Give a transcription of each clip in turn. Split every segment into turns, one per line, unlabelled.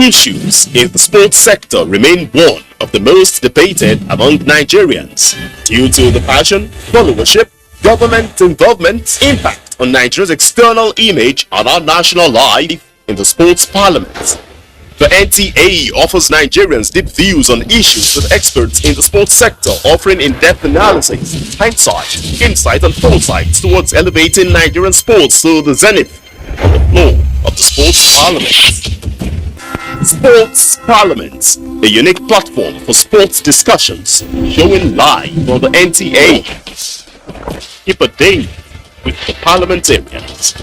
Issues in the sports sector remain one of the most debated among Nigerians due to the passion, followership, government involvement, impact on Nigeria's external image and our national life in the sports parliament. The NTA offers Nigerians deep views on issues with experts in the sports sector, offering in-depth analysis, hindsight, insight and foresight towards elevating Nigerian sports to the zenith on the floor of the sports parliament. Sports Parliament, a unique platform for sports discussions, showing live on the NTA. Keep a day with the parliamentarians.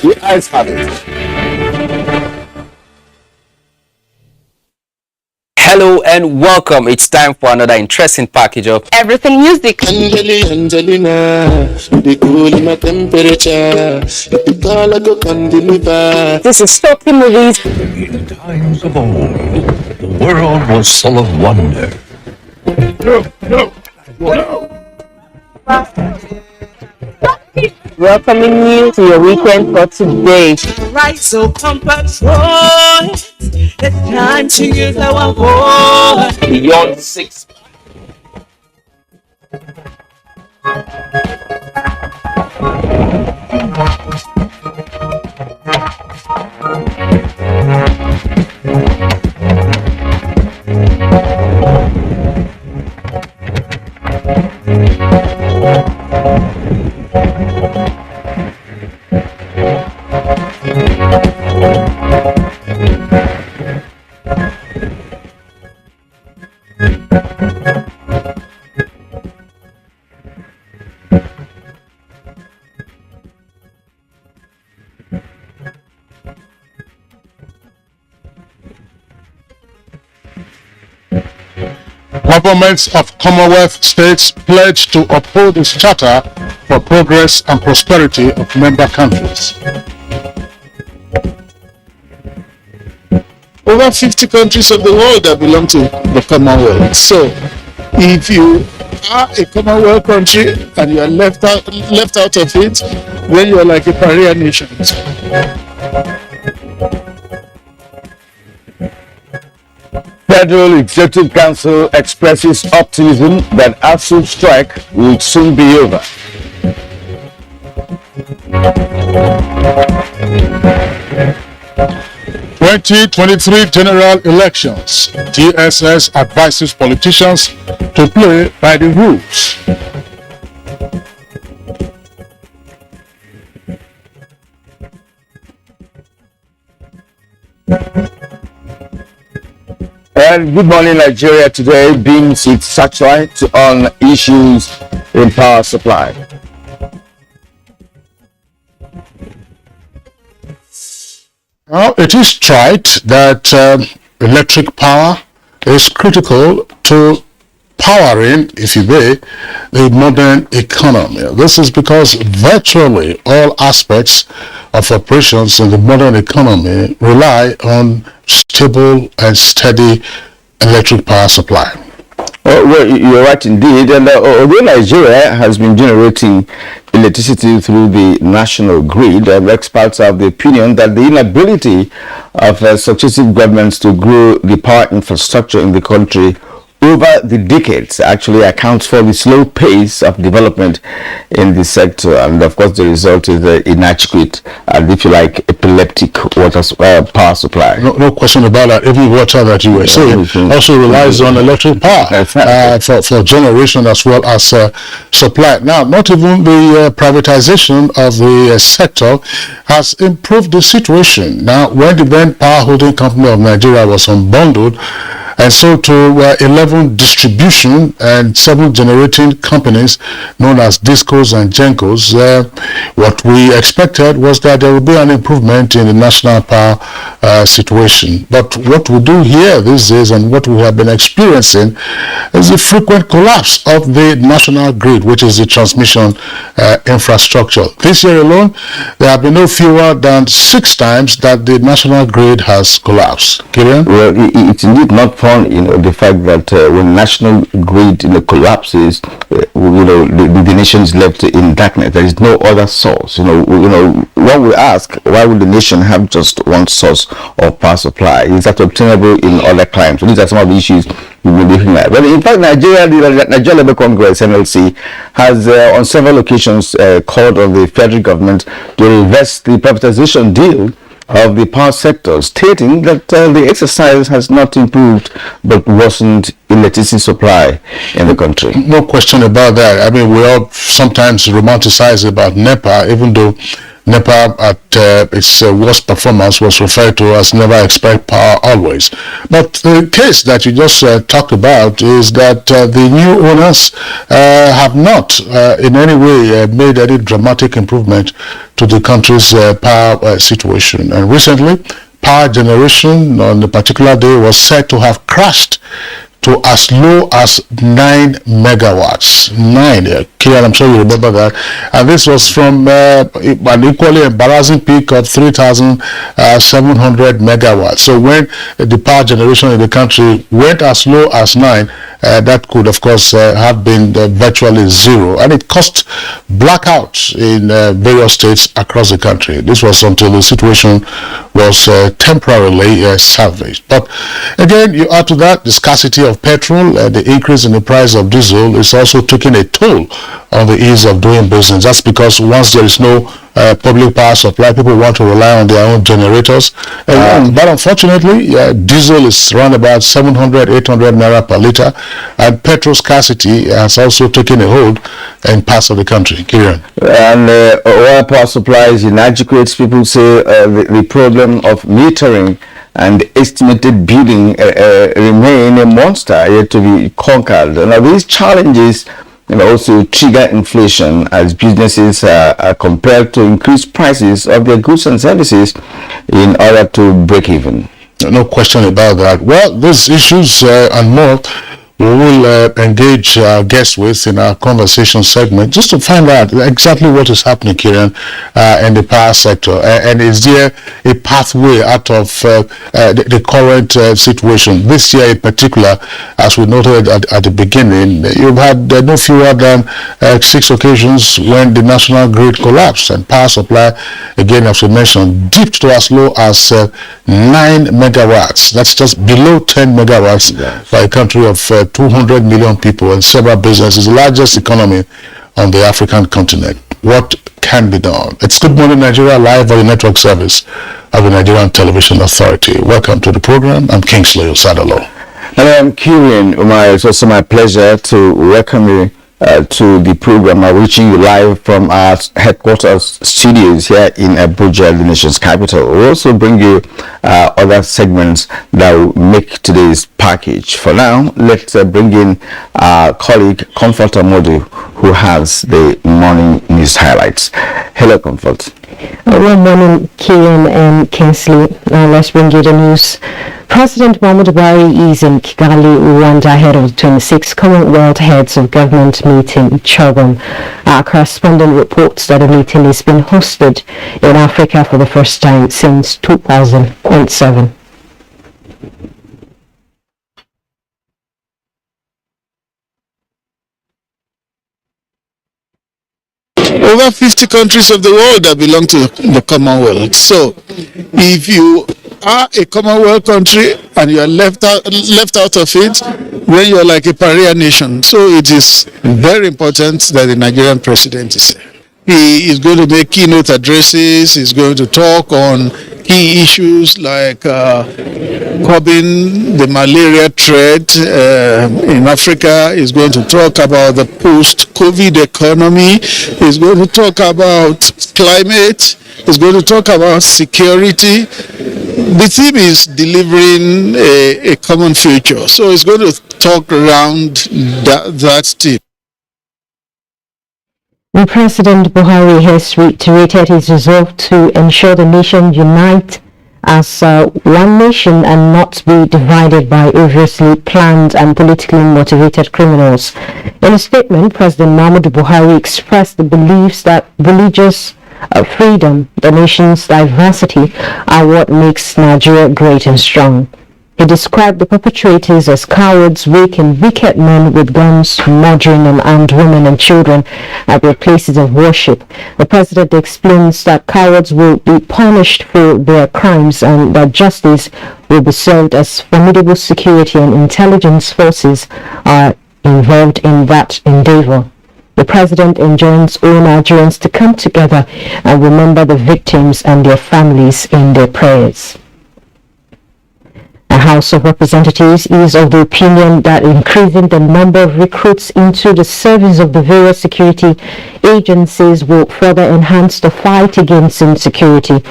The eyes have it.
Hello and welcome. It's time for another interesting package of
everything music.
Angelina, the cool in my temperature. The color go can deliver.
This is Stocky Movies.
In the times of old, the world was full of wonder.
Welcoming you to your weekend for today.
Right, so come patrol. It's time to use our voice.
Beyond 6.
Governments of Commonwealth states pledge to uphold this charter for progress and prosperity of member countries.
Over 50 countries of the world that belong to the Commonwealth. So, if you are a Commonwealth country and you are left out of it, then you are like a pariah nation.
Federal Executive Council expresses optimism that ASUU strike will soon be over.
(2023) General Elections. TSS advises politicians to play by the rules.
And Good Morning Nigeria today beams its satellite on issues in power supply.
Now, it is trite that electric power is critical to powering, if you may, the modern economy. This is because virtually all aspects of operations in the modern economy rely on stable and steady electric power supply.
Well, you're right indeed. And although Nigeria has been generating electricity through the national grid, experts have the opinion that the inability of successive governments to grow the power infrastructure in the country over the decades actually accounts for the slow pace of development in the sector, and of course the result is the inadequate and, if you like, epileptic water power supply.
No question about that. Even water that you were saying also relies on electric power for generation as well as supply. Now, not even the privatization of the sector has improved the situation. Now, when the then Power Holding Company of Nigeria was unbundled and sold to 11 distribution and 7 generating companies known as Discos and Gencos, what we expected was that there would be an improvement in the national power situation. But what we do here these days and what we have been experiencing is the frequent collapse of the national grid, which is the transmission infrastructure. This year alone, there have been no fewer than 6 times that the national grid has collapsed. Kilian?
Well, it's indeed not fun, the fact that when national grid collapses, the nation is left in darkness. There is no other source. When we ask, why would the nation have just one source of power supply? Is that obtainable in other climes? So these are some of the issues we've been looking at. But in fact, the Nigerian Labour Congress (NLC) has on several occasions called on the federal government to reverse the privatization deal of the power sector, stating that the exercise has not improved but worsened electricity supply in the country.
No question about that. I mean, we all sometimes romanticize about NEPA, even though NEPA at its worst performance was referred to as never expect power always. But the case that you just talked about is that the new owners have not in any way made any dramatic improvement to the country's power situation. And recently, power generation on a particular day was said to have crashed to as low as 9 megawatts. 9, Kian, I'm sure you remember that. And this was from an equally embarrassing peak of 3,700 megawatts. So when the power generation in the country went as low as 9, that could, of course, have been virtually zero. And it caused blackouts in various states across the country. This was until the situation was temporarily salvaged. But again, you add to that the scarcity of petrol, the increase in the price of diesel is also taking a toll on the ease of doing business. That's because once there is no public power supply, people want to rely on their own generators. But unfortunately, diesel is around about 700, 800 naira per liter, and petrol scarcity has also taken a hold in parts of the country. Kieran.
And oil power supply is inadequate. People say the problem of metering and estimated billing remain a monster yet to be conquered. Now, these challenges also trigger inflation as businesses are compelled to increase prices of their goods and services in order to break even.
No question about that. Well, these issues and more we will engage our guests with in our conversation segment just to find out exactly what is happening, Kieran, in the power sector. And is there a pathway out of the current situation? This year in particular, as we noted at the beginning, you've had no fewer than 6 occasions when the national grid collapsed and power supply, again, as we mentioned, dipped to as low as 9 megawatts. That's just below 10 megawatts for a country of 200 million people and several businesses, the largest economy on the African continent. What can be done? It's Good Morning Nigeria, live on the network service of the Nigerian Television Authority. Welcome to the program. I'm Kingsley Osadolo.
And I'm Kieran Umar. It's also my pleasure to welcome you to the program. I'm reaching you live from our headquarters studios here in Abuja, the nation's capital. We'll also bring you other segments that will make today's package. For now, let's bring in our colleague Comfort Amodu, who has the morning news highlights. Hello, Comfort.
Good morning, Kian and Kingsley. Now let's bring you the news. President Muhammadu Buhari is in Kigali, Rwanda, ahead of the 26th Commonwealth Heads of Government meeting in Chatham. Our correspondent reports that the meeting is being hosted in Africa for the first time since 2007.
Over 50 countries of the world that belong to the Commonwealth. So, if you are a Commonwealth country and you are left out of it, when you're like a pariah nation. So it is very important that the Nigerian president is there. He is going to make keynote addresses. He's going to talk on key issues like curbing the malaria threat in Africa. He's going to talk about the post-COVID economy. He's going to talk about climate. He's going to talk about security. The theme is delivering a common future. So he's going to talk around that theme.
The President Buhari has reiterated his resolve to ensure the nation unite as one nation and not be divided by obviously planned and politically motivated criminals. In a statement, President Muhammadu Buhari expressed the beliefs that religious freedom, the nation's diversity, are what makes Nigeria great and strong. He described the perpetrators as cowards, weak and wicked men with guns, murdering unarmed women and children at their places of worship. The president explains that cowards will be punished for their crimes and that justice will be served as formidable security and intelligence forces are involved in that endeavor. The president enjoins all Nigerians to come together and remember the victims and their families in their prayers. The House of Representatives is of the opinion that increasing the number of recruits into the service of the various security agencies will further enhance the fight against insecurity.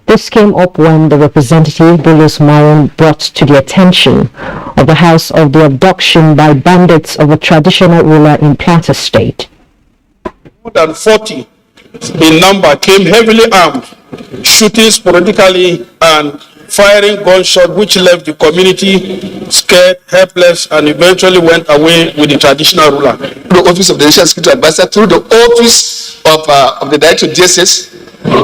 This came up when the representative Bulus Maron brought to the attention of the House of the abduction by bandits of a traditional ruler in Plateau State.
More than 40 in number came heavily armed, shooting sporadically and firing gunshots which left the community scared, helpless, and eventually went away with the traditional ruler.
The Office of the National Security Advisor, through the Office of the Director of DSS,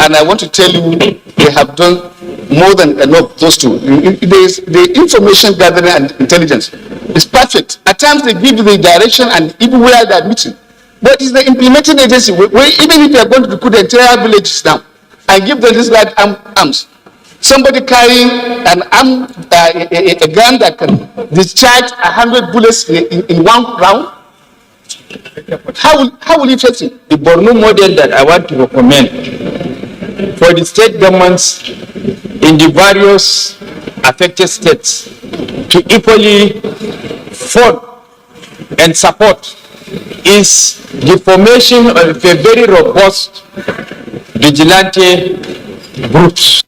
and I want to tell you, they have done more than enough, those two. The information gathering and intelligence is perfect. At times they give you the direction and even where they are meeting. But it's the implementing agency, where even if you are going to put the entire villages down and give them this light arms, somebody carrying an arm, a gun that can discharge 100 bullets in one round, how will you face it?
The Borno model that I want to recommend for the state governments in the various affected states to equally fund and support is the formation of a very robust vigilante groups.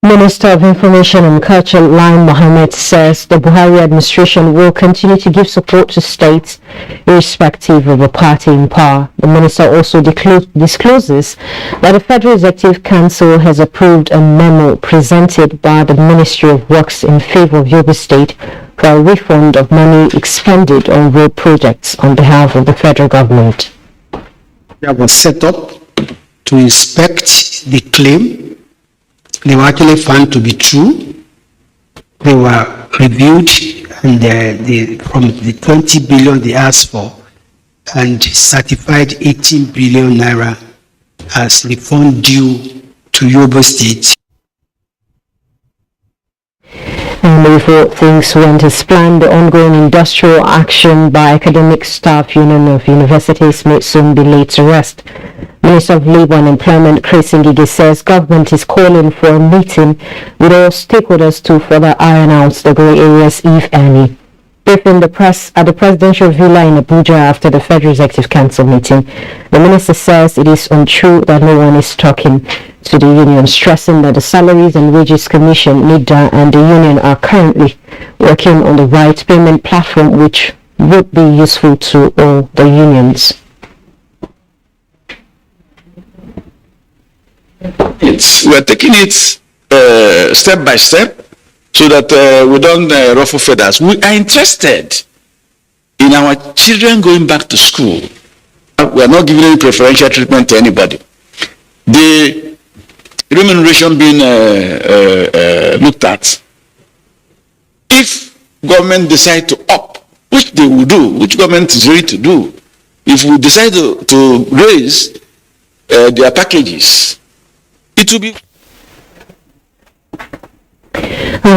Minister of Information and Culture Lai Mohammed says the Buhari administration will continue to give support to states irrespective of the party in power. The minister also discloses that the Federal Executive Council has approved a memo presented by the Ministry of Works in favor of Yobe State for a refund of money expended on road projects on behalf of the federal government.
That was set up to inspect the claim. They were actually found to be true. They were reviewed, and from the 20 billion they asked for, and certified 18 billion naira as refund due to Yobe State.
And before things went as planned, the ongoing industrial action by Academic Staff Union of Universities may soon be laid to rest. Minister of Labour and Employment Chris Ngige says government is calling for a meeting with all stakeholders to further iron out the grey areas, if any. Briefing the press at the presidential villa in Abuja after the Federal Executive Council meeting, the minister says it is untrue that no one is talking to the union, stressing that the Salaries and Wages Commission, NIDA, and the union are currently working on the right payment platform, which would be useful to all the unions.
We're taking it step by step so that we don't ruffle feathers. We are interested in our children going back to school. We are not giving any preferential treatment to anybody. The remuneration being looked at, if government decide to up, which they will do, which government is ready to do, if we decide to raise their packages, it will be.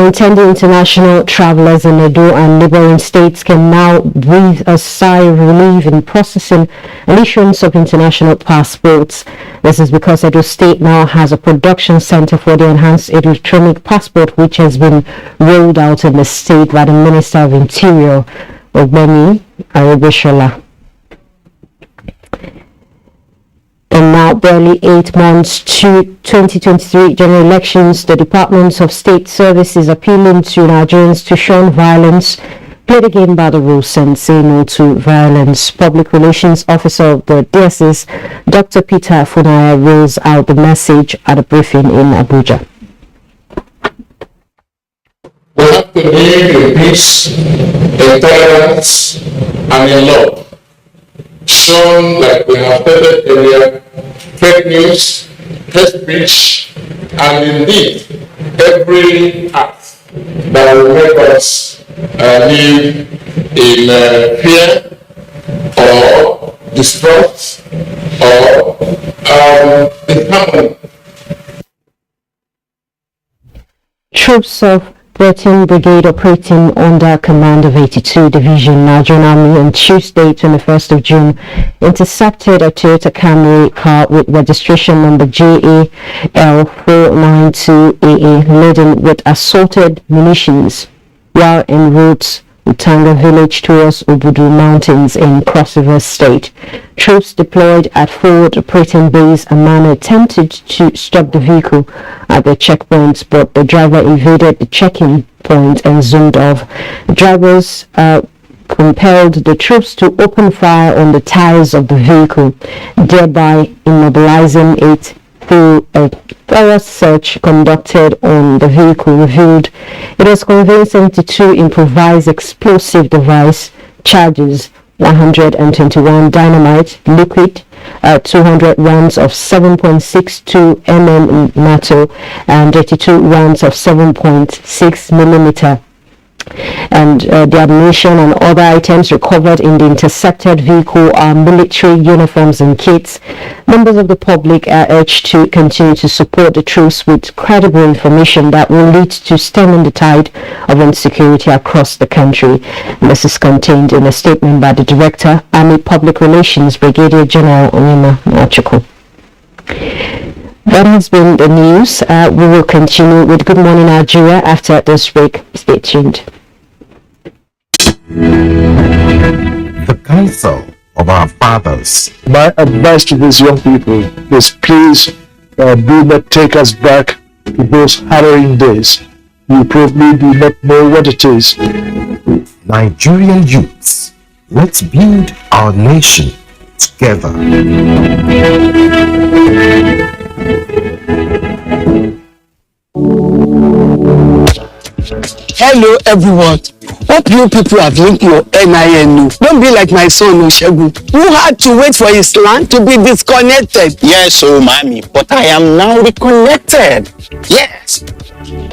Now, intending international travelers in Edo and neighboring states can now breathe a sigh of relief in processing and issuance of international passports. This is because Edo State now has a production center for the enhanced electronic passport, which has been rolled out in the state by the Minister of Interior, Ogbeni Arabishola. And now, barely 8 months to 2023 general elections, the Department of State Service is appealing to Nigerians to shun violence, play the game by the rules, and say no to violence. Public Relations Officer of the DSS, Dr. Peter Funaya, rolls out the message at a briefing in Abuja.
We have to live in peace, in tolerance, and in love. Shown like we have stated earlier, fake news, hate speech, and indeed every act that will make us live in fear or distrust or disharmony.
Troops of 13th Brigade operating under command of 82 Division Nigerian Army on Tuesday, 21st of June, intercepted a Toyota Camry car with registration number JAL492AA laden with assorted munitions while en route Utanga village towards Obudu Mountains in Cross River State. Troops deployed at forward operating base and man attempted to stop the vehicle at the checkpoint, but the driver evaded the checking point and zoomed off. The drivers compelled the troops to open fire on the tires of the vehicle, thereby immobilizing it. Through a thorough search conducted on the vehicle revealed it was conveying 72 improvised explosive device charges, 121 dynamite, liquid, 200 rounds of 7.62 mm metal, and 82 rounds of 7.6 millimeter. And the ammunition and other items recovered in the intercepted vehicle are military uniforms and kits. Members of the public are urged to continue to support the troops with credible information that will lead to stemming the tide of insecurity across the country. And this is contained in a statement by the Director, Army Public Relations, Brigadier General Onyema Nwachukwu. That has been the news. We will continue with Good Morning Nigeria after this break. Stay tuned.
The counsel of our fathers.
My advice to these young people is please do not take us back to those harrowing days. You probably do not know what it is.
Nigerian youths, let's build our nation together.
Hello everyone. Hope you people have linked your NIN. Don't be like my son Oshegun, who had to wait for his land to be disconnected.
Yes, oh mommy, but I am now reconnected. Yes.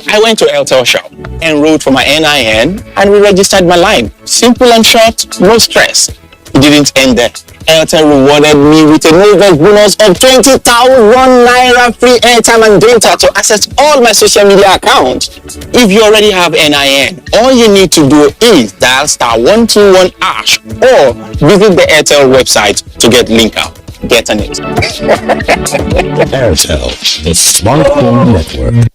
I went to Airtel shop, enrolled for my NIN, and re-registered my line. Simple and short, no stress. It didn't end there. Airtel rewarded me with a November bonus of 20,000 naira free airtime and data to access all my social media accounts. If you already have NIN, all you need to do is dial *121# or visit the Airtel website to get link out. Get on it.
Airtel, the smartphone network.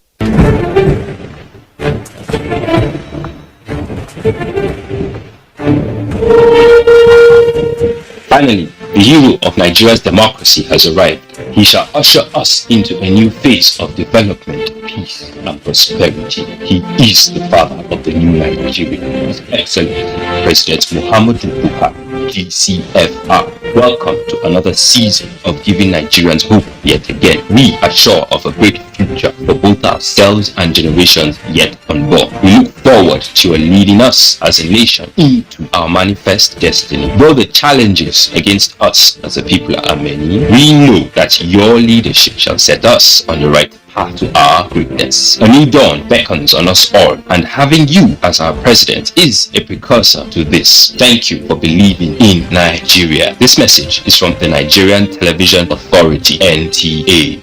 Finally, the hero of Nigeria's democracy has arrived. He shall usher us into a new phase of development, peace, and prosperity. He is the father of the new Nigeria, His Excellency President Muhammadu Buhari, GCFR. Welcome to another season of giving Nigerians hope yet again. We are sure of a great future for both ourselves and generations yet unborn. We look forward to your leading us as a nation into our manifest destiny. Though the challenges against us as a people are many, we know that your leadership shall set us on the right path to our greatness. A new dawn beckons on us all, and having you as our president is a precursor to this. Thank you for believing in Nigeria. This message is from the Nigerian Television Authority, NTA.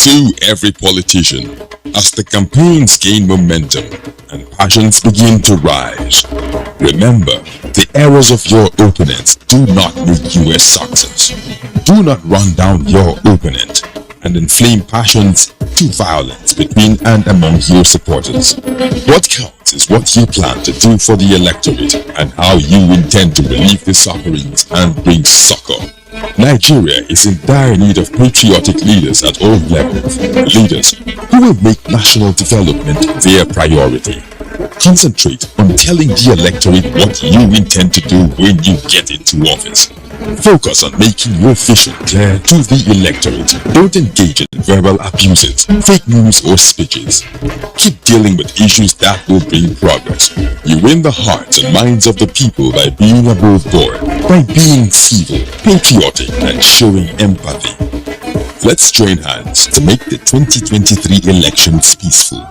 to every politician as the campaigns gain momentum and passions begin to rise. Remember, the errors of your opponents do not make you a success. Do not run down your opponent and inflame passions to violence between and among your supporters. What counts is what you plan to do for the electorate and how you intend to relieve the sufferings and bring succor. Nigeria is in dire need of patriotic leaders at all levels, leaders who will make national development their priority. Concentrate on telling the electorate what you intend to do when you get into office. Focus on making your vision clear to the electorate. Don't engage in verbal abuses, fake news or speeches. Keep dealing with issues that will bring progress. You win the hearts and minds of the people by being above board, by being civil, patriotic, and showing empathy. Let's join hands to make the 2023 elections peaceful.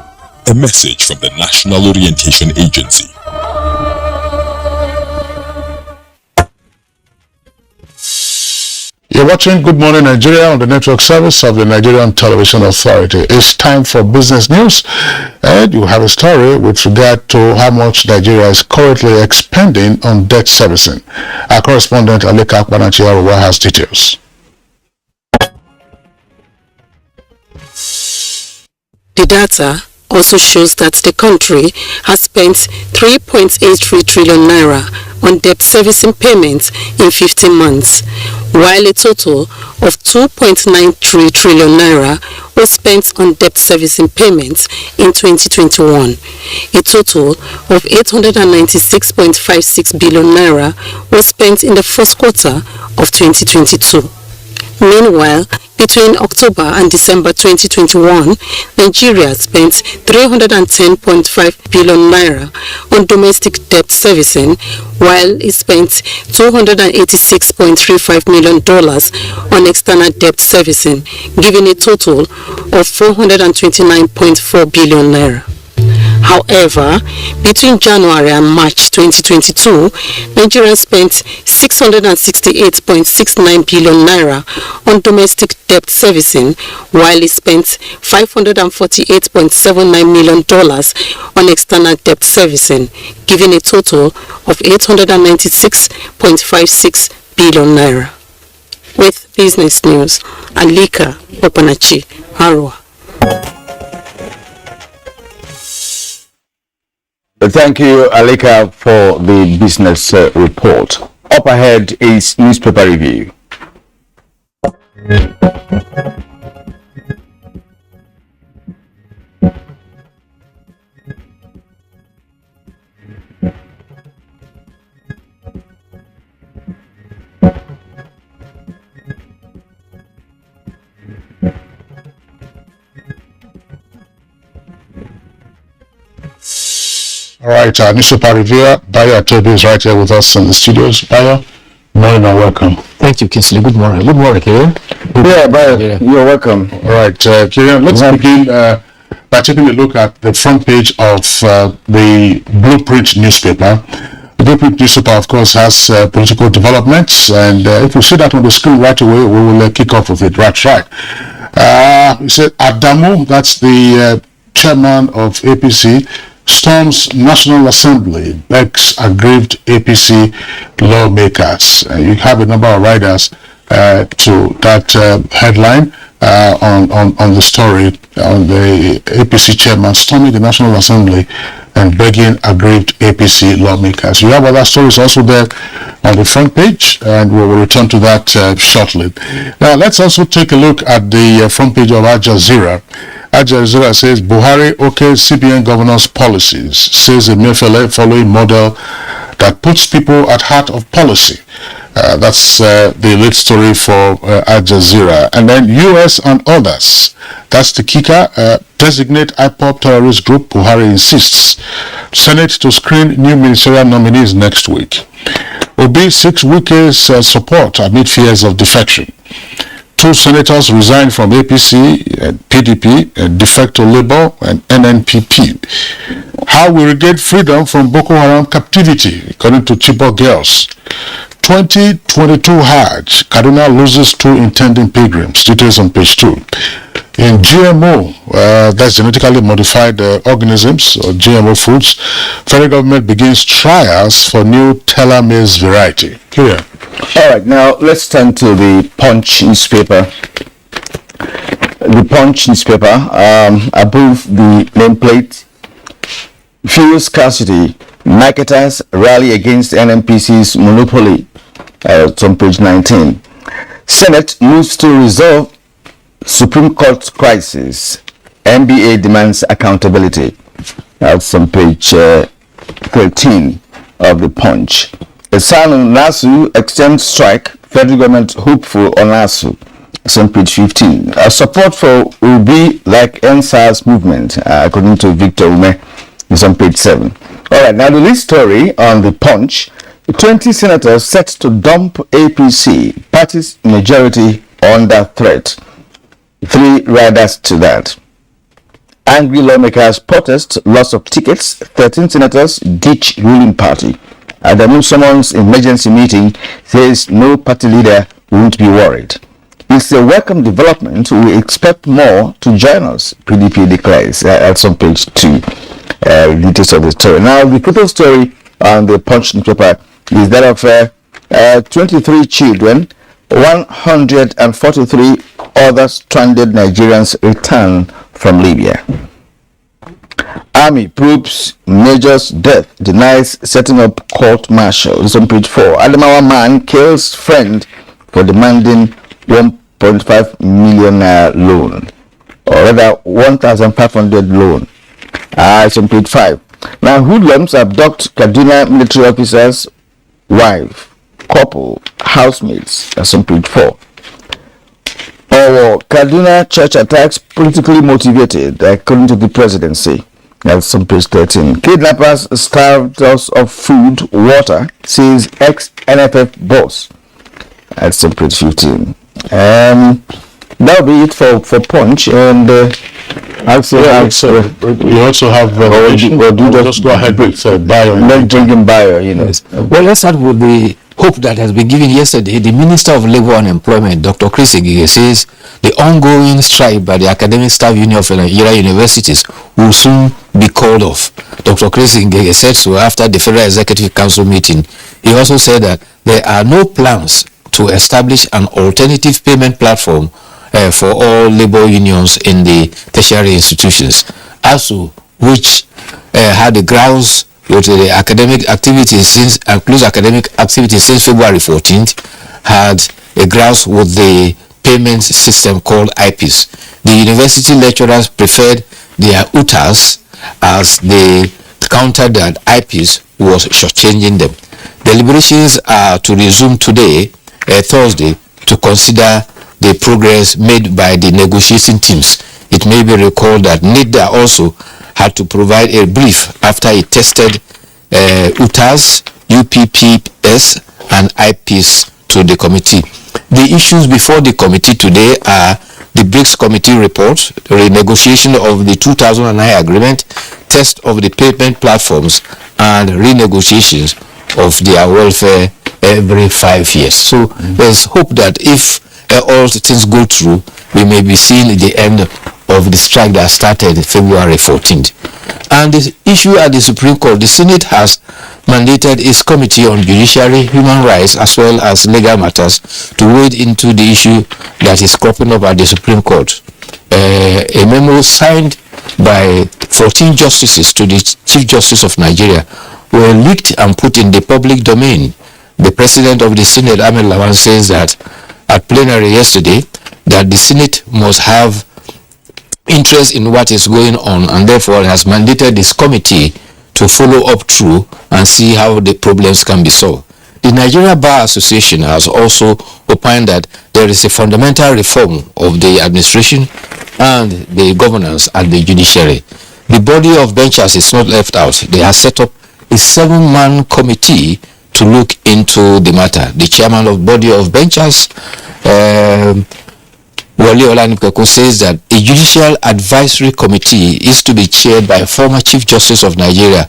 A message from the National Orientation Agency.
You're watching Good Morning Nigeria on the network service of the Nigerian Television Authority. It's time for business news, and you have a story with regard to how much Nigeria is currently expending on debt servicing. Our correspondent Aleka Akpanachi has details.
The data also shows that the country has spent 3.83 trillion naira on debt servicing payments in 15 months, while a total of 2.93 trillion naira was spent on debt servicing payments in 2021. A total of 896.56 billion naira was spent in the first quarter of 2022. Meanwhile, between October and December 2021, Nigeria spent 310.5 billion naira on domestic debt servicing, while it spent $286.35 million on external debt servicing, giving a total of 429.4 billion naira. However, between January and March 2022, Nigeria spent 668.69 billion naira on domestic debt servicing, while it spent $548.79 million on external debt servicing, giving a total of 896.56 billion naira. With business news, Alika Opanachi, Harwa.
Thank you, Alika, for the business report. Up ahead is newspaper review.
All right, newspaper reviewer Bayo Atobi is right here with us in the studios. Bayo, morning and welcome.
Thank you, Kinsley. Good morning. Good morning, Kieran.
Yeah, Bayo, you're welcome.
All right, Kieran, let's begin by taking a look at the front page of the Blueprint newspaper. The Blueprint newspaper, of course, has political developments, and if you see that on the screen right away, we will kick off with it. Right. You said Adamu, that's the chairman of APC, storms National Assembly, begs aggrieved APC lawmakers. You have a number of riders to that headline on the story on the APC chairman storming the National Assembly and begging aggrieved APC lawmakers. You have other stories also there on the front page, and we will return to that shortly. Now, let's also take a look at the front page of Al Jazeera. Al Jazeera says Buhari okays CBN governor's policies, says Emefiele following model that puts people at heart of policy. That's the lead story for Al Jazeera. And then US and others, that's the kicker, designate IPOB terrorist group, Buhari insists. Senate to screen new ministerial nominees next week. Obi seeks Wike's support amid fears of defection. 2 senators resigned from APC, PDP, defect to Labour and NNPP. How we regain freedom from Boko Haram captivity, according to Chibok girls. 2022 Hajj, Kaduna loses 2 intending pilgrims. Details on page 2. in GMO, that's genetically modified organisms or GMO foods, federal government begins trials for new teller maize variety. Clear.
All right, now let's turn to the Punch newspaper. The Punch newspaper, above the nameplate, fuel scarcity, marketers rally against NNPC's monopoly. It's on page 19. Senate moves to resolve Supreme Court crisis. NBA demands accountability. That's on page 13 of the Punch. The son of NASU extends strike. Federal government hopeful on NASU. It's on page 15. Support for will be like NSAS movement, according to Victor Ume. It's on page 7. All right, now the lead story on the Punch. 20 senators set to dump APC. Party's majority under threat. 3 riders to that. Angry lawmakers protest loss of tickets. 13 senators ditch ruling party. Adamu summons emergency meeting, says no party leader won't be worried. It's a welcome development. We expect more to join us, PDP declares. That's on page 2. Details of the story. Now, the total story on the Punch newspaper is that of 23 children, 143 other stranded Nigerians return from Libya. Army probes Major's death, denies setting up court martial. It's on page 4. Adamawa man kills friend for demanding 1.5 million loan, or rather 1,500 loan. It's on page 5. Now, hoodlums abduct Kaduna military officers' wife, couple, housemates. That's on page 4. Or Kaduna church attacks politically motivated, according to the presidency. That's on page 13. Kidnappers starved us of food, water, says ex-NFF boss. That's on page 15. That'll be it for Punch. And
you also have just go ahead with bio.
Not drinking bio, you know.
Well, let's start with the hope that has been given yesterday. The Minister of Labour and Employment, Dr. Chris Ngige, says the ongoing strike by the Academic Staff Union of Nigeria universities will soon be called off. Dr. Chris Ngige said so after the Federal Executive Council meeting. He also said that there are no plans to establish an alternative payment platform for all labor unions in the tertiary institutions. ASU, which had the grounds with the academic activities since closed academic activities since February 14th, had a grounds with the payment system called IPs. The university lecturers preferred their UTAs as they countered that IPs was shortchanging them. Deliberations are to resume today, Thursday, to consider the progress made by the negotiating teams. It may be recalled that NIDA also had to provide a brief after it tested UTAS, UPPS, and IPs to the committee. The issues before the committee today are the BRICS committee report, renegotiation of the 2009 agreement, test of the payment platforms, and renegotiations of their welfare every 5 years. So there's hope that if all things go through, we may be seeing the end of the strike that started February 14th. And the issue at the Supreme Court, the Senate has mandated its Committee on Judiciary, Human Rights, as well as Legal Matters to wade into the issue that is cropping up at the Supreme Court. A memo signed by 14 justices to the Chief Justice of Nigeria were leaked and put in the public domain. The President of the Senate, Ahmed Lawan, says that at plenary yesterday that the Senate must have interest in what is going on, and therefore has mandated this committee to follow up through and see how the problems can be solved. The Nigeria Bar Association has also opined that there is a fundamental reform of the administration and the governance at the judiciary. The body of benchers is not left out. They have set up a 7-man committee to look into the matter. The chairman of body of benchers, Wale Olanipeko, says that a judicial advisory committee is to be chaired by former Chief Justice of Nigeria,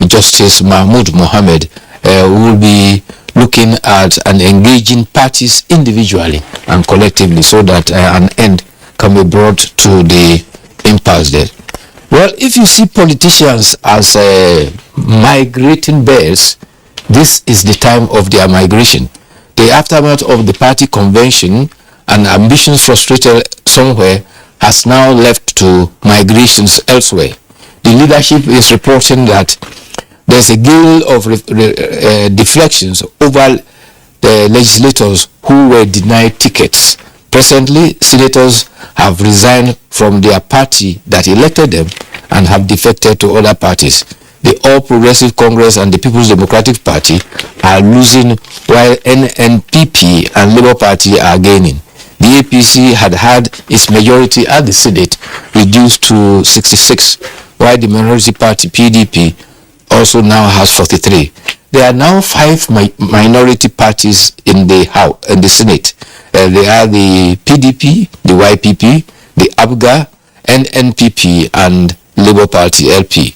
Justice Mahmoud Mohammed, who will be looking at and engaging parties individually and collectively so that an end can be brought to the impasse there. Well, if you see politicians as migrating birds, this is the time of their migration. The aftermath of the party convention and ambitions frustrated somewhere has now left to migrations elsewhere. The leadership is reporting that there's a gale of deflections over the legislators who were denied tickets. Presently, senators have resigned from their party that elected them and have defected to other parties. The All Progressive Congress and the People's Democratic Party are losing, while NNPP and Labour Party are gaining. The APC had its majority at the Senate reduced to 66, while the minority party PDP also now has 43. There are now 5 minority parties in the House, in the Senate. They are the PDP, the YPP, the Abuja, NNPP, and Labour Party LP.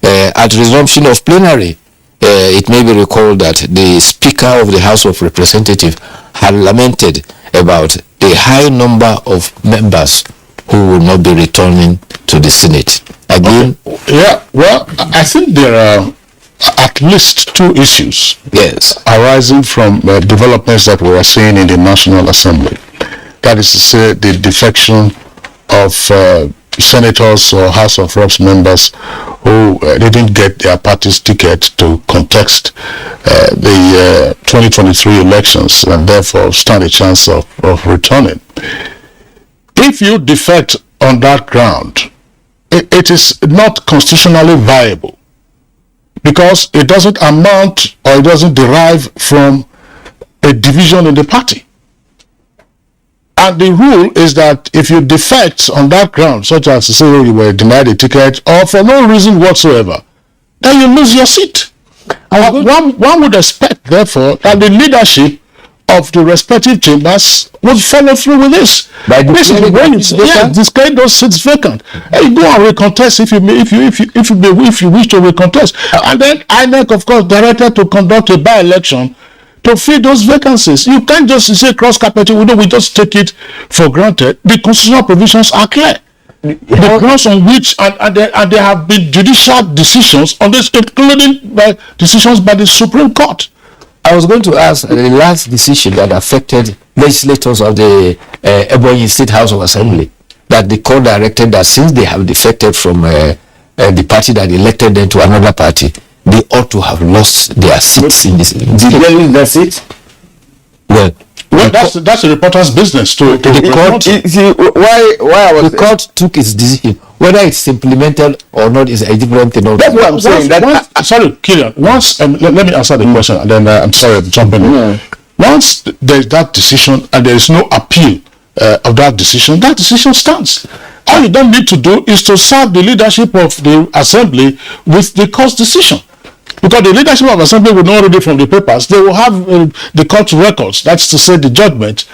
At resumption of plenary, it may be recalled that the Speaker of the House of Representatives had lamented about the high number of members who will not be returning to the Senate. Again,
yeah, well, I think there are at least 2 issues arising from developments that we are seeing in the National Assembly. That is to say, the defection of senators or House of Reps members who didn't get their party's ticket to contest the 2023 elections and therefore stand a chance of returning. If you defect on that ground, it is not constitutionally viable because it doesn't amount or it doesn't derive from a division in the party. And the rule is that if you defect on that ground, such as to say you were denied a ticket or for no reason whatsoever, then you lose your seat. One would expect, therefore, that the leadership of the respective chambers would follow through with this. This is the way you disclaim those seats vacant. You go and recontest if you wish to recontest. And then INEC, of course, directed to conduct a by-election to fill those vacancies. You can't just say cross-carpeting. We just take it for granted. The constitutional provisions are clear. The grounds on which and there have been judicial decisions on this, including decisions by the Supreme Court.
I was going to ask the last decision that affected legislators of the Ebonyi State House of Assembly, that the court directed that since they have defected from the party that elected them to another party, they ought to have lost their seats in this. Did they lose their seats? Well,
that's the reporter's business to
the court. The court took its decision. Whether it's implemented or not is a different thing.
That's what I'm saying. Sorry, Killian. Once, let me answer the question, and then I'm sorry, I'm jumping in. Once there's that decision and there is no appeal of that decision stands. All you don't need to do is to serve the leadership of the assembly with the court's decision. Because the leadership of assembly will not read it from the papers. They will have the court records, that's to say the judgment,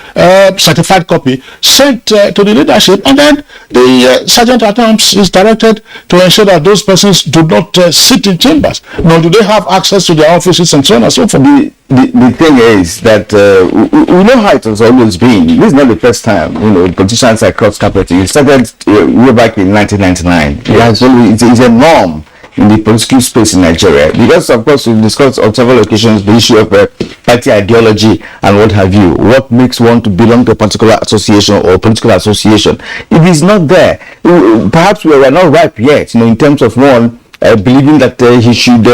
certified copy, sent to the leadership, and then the sergeant at arms is directed to ensure that those persons do not sit in chambers, nor do they have access to their offices and so on and so forth.
The thing is that we know how it has always been. This is not the first time, politicians are cross-carpeting. It started way back in 1999. Yes. It's a norm in the political space in Nigeria, because of course we've discussed on several occasions the issue of party ideology and what have you. What makes one to belong to a particular association or political association? It is not there. Perhaps we are not ripe yet, in terms of one believing that he should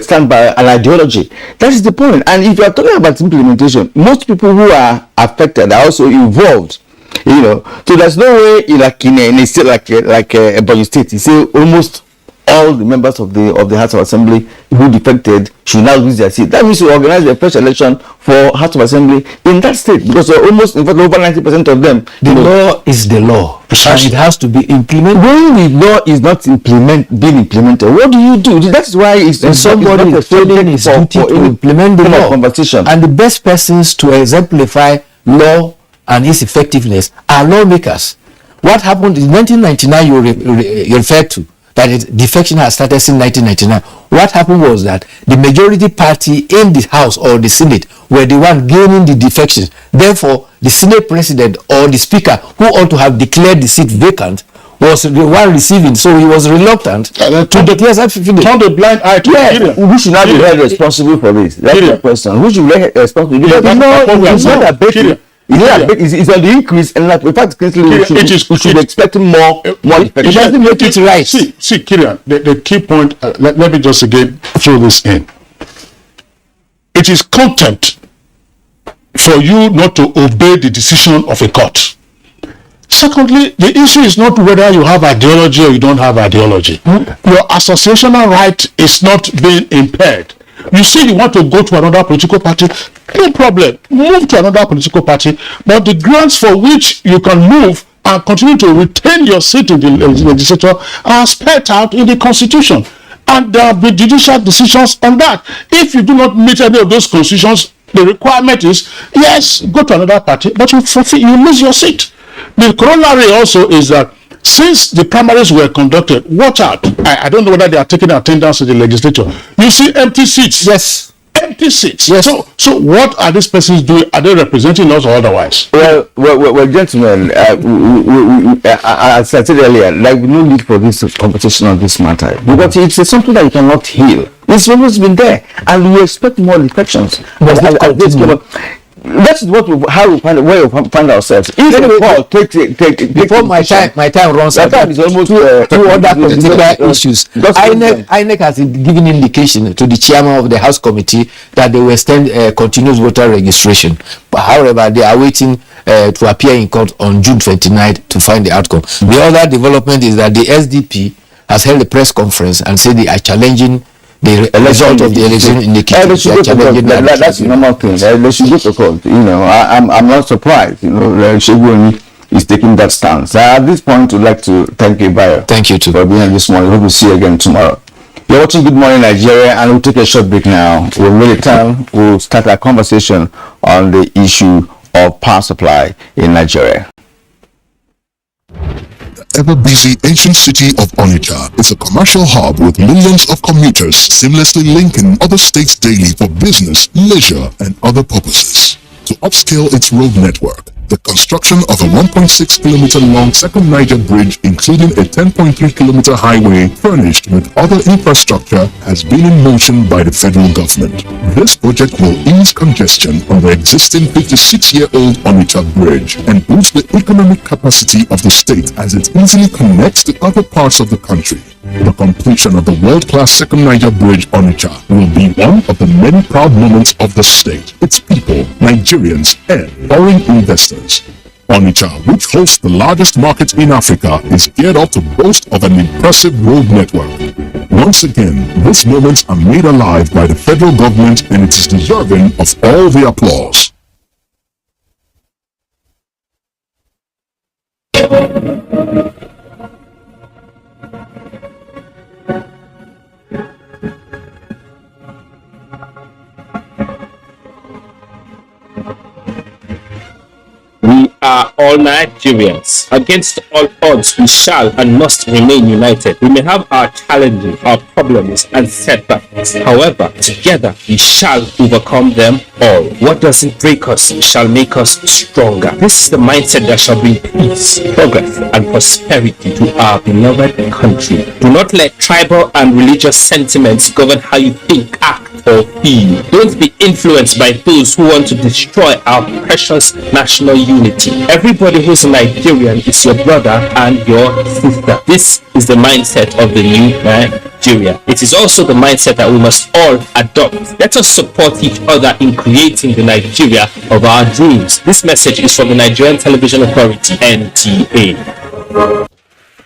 stand by an ideology. That is the point. And if you are talking about implementation, most people who are affected are also involved. So there's no way in a state like Ebonyi State, you say almost all the members of the House of Assembly who defected should now lose their seat. That means you organize a fresh election for House of Assembly in that state, because almost, in fact, over 90% of them.
The law is the law. Precisely. And it has to be implemented.
When the law is not being implemented, what do you do? That's why
somebody is failing his duty to implement the law.
Conversation.
And the best persons to exemplify law and its effectiveness are lawmakers. What happened in 1999 you referred to, that defection has started since 1999. What happened was that the majority party in the House or the Senate were the one gaining the defections. Therefore, the Senate President or the Speaker, who ought to have declared the seat vacant, was the one receiving. So he was reluctant to declare self-fulfilling.
Turn the blind eye to
Yes, who should not be held responsible for this? That's the question. Who should be held responsible? Because it's on the increase, and like, in fact, we should expect more.
It doesn't make it right. See, Kirian, the key point. Let me just again throw this in. It is contempt for you not to obey the decision of a court. Secondly, the issue is not whether you have ideology or you don't have ideology. Your associational right is not being impaired. You say you want to go to another political party, no problem. Move to another political party, but the grounds for which you can move and continue to retain your seat in the legislature are spelled out in the Constitution. And there will be judicial decisions on that. If you do not meet any of those constitutions, the requirement is, yes, go to another party, but you lose your seat. The corollary also is that since the primaries were conducted, watch out. I don't know whether they are taking attendance in the legislature. You see empty seats.
Yes.
Empty seats. Yes. So what are these persons doing? Are they representing us or otherwise?
Well, gentlemen, as I said earlier, like no need for this conversation on this matter, because it's something that you cannot heal. It's always been there, and we expect more defections. That's what how we find ourselves.
Before my time runs out,
is almost
two other political issues. INEC has given indication to the chairman of the House Committee that they will extend continuous voter registration. But however, they are waiting to appear in court on June 29th to find the outcome. The other development is that the SDP has held a press conference and said they are challenging the result of the election in the
That's the normal thing. They should go to court. You know, I'm not surprised. You know, Shoguni is taking that stance. At this point, we'd like to thank you, Bayo.
Thank you too
for being here this morning. Hope to see you again tomorrow. You're watching Good Morning Nigeria, and we'll take a short break now. We'll return. We'll start our conversation on the issue of power supply in Nigeria.
Ever-busy ancient city of Onitsha is a commercial hub with millions of commuters seamlessly linking other states daily for business, leisure, and other purposes. To upscale its road network, the construction of a 1.6-kilometer long second Niger bridge, including a 10.3-kilometer highway furnished with other infrastructure, has been in motion by the federal government. This project will ease congestion on the existing 56-year-old Onitsha bridge and boost the economic capacity of the state as it easily connects to other parts of the country. The completion of the world-class second Niger bridge Onitsha will be one of the many proud moments of the state, its people, Nigerians, and foreign investors. Onitsha, which hosts the largest market in Africa, is geared up to boast of an impressive road network. Once again, these moments are made alive by the federal government, and it is deserving of all the applause.
We are all Nigerians. Against all odds, we shall and must remain united. We may have our challenges, our problems, and setbacks. However, together we shall overcome them all. What doesn't break us shall make us stronger. This is the mindset that shall bring peace, progress, and prosperity to our beloved country. Do not let tribal and religious sentiments govern how you think, act, or feel. Don't be influenced by those who want to destroy our precious national unity. Everybody who's a Nigerian is your brother and your sister. This is the mindset of the new Nigeria. It is also the mindset that we must all adopt. Let us support each other in creating the Nigeria of our dreams. This message is from the Nigerian Television Authority, NTA.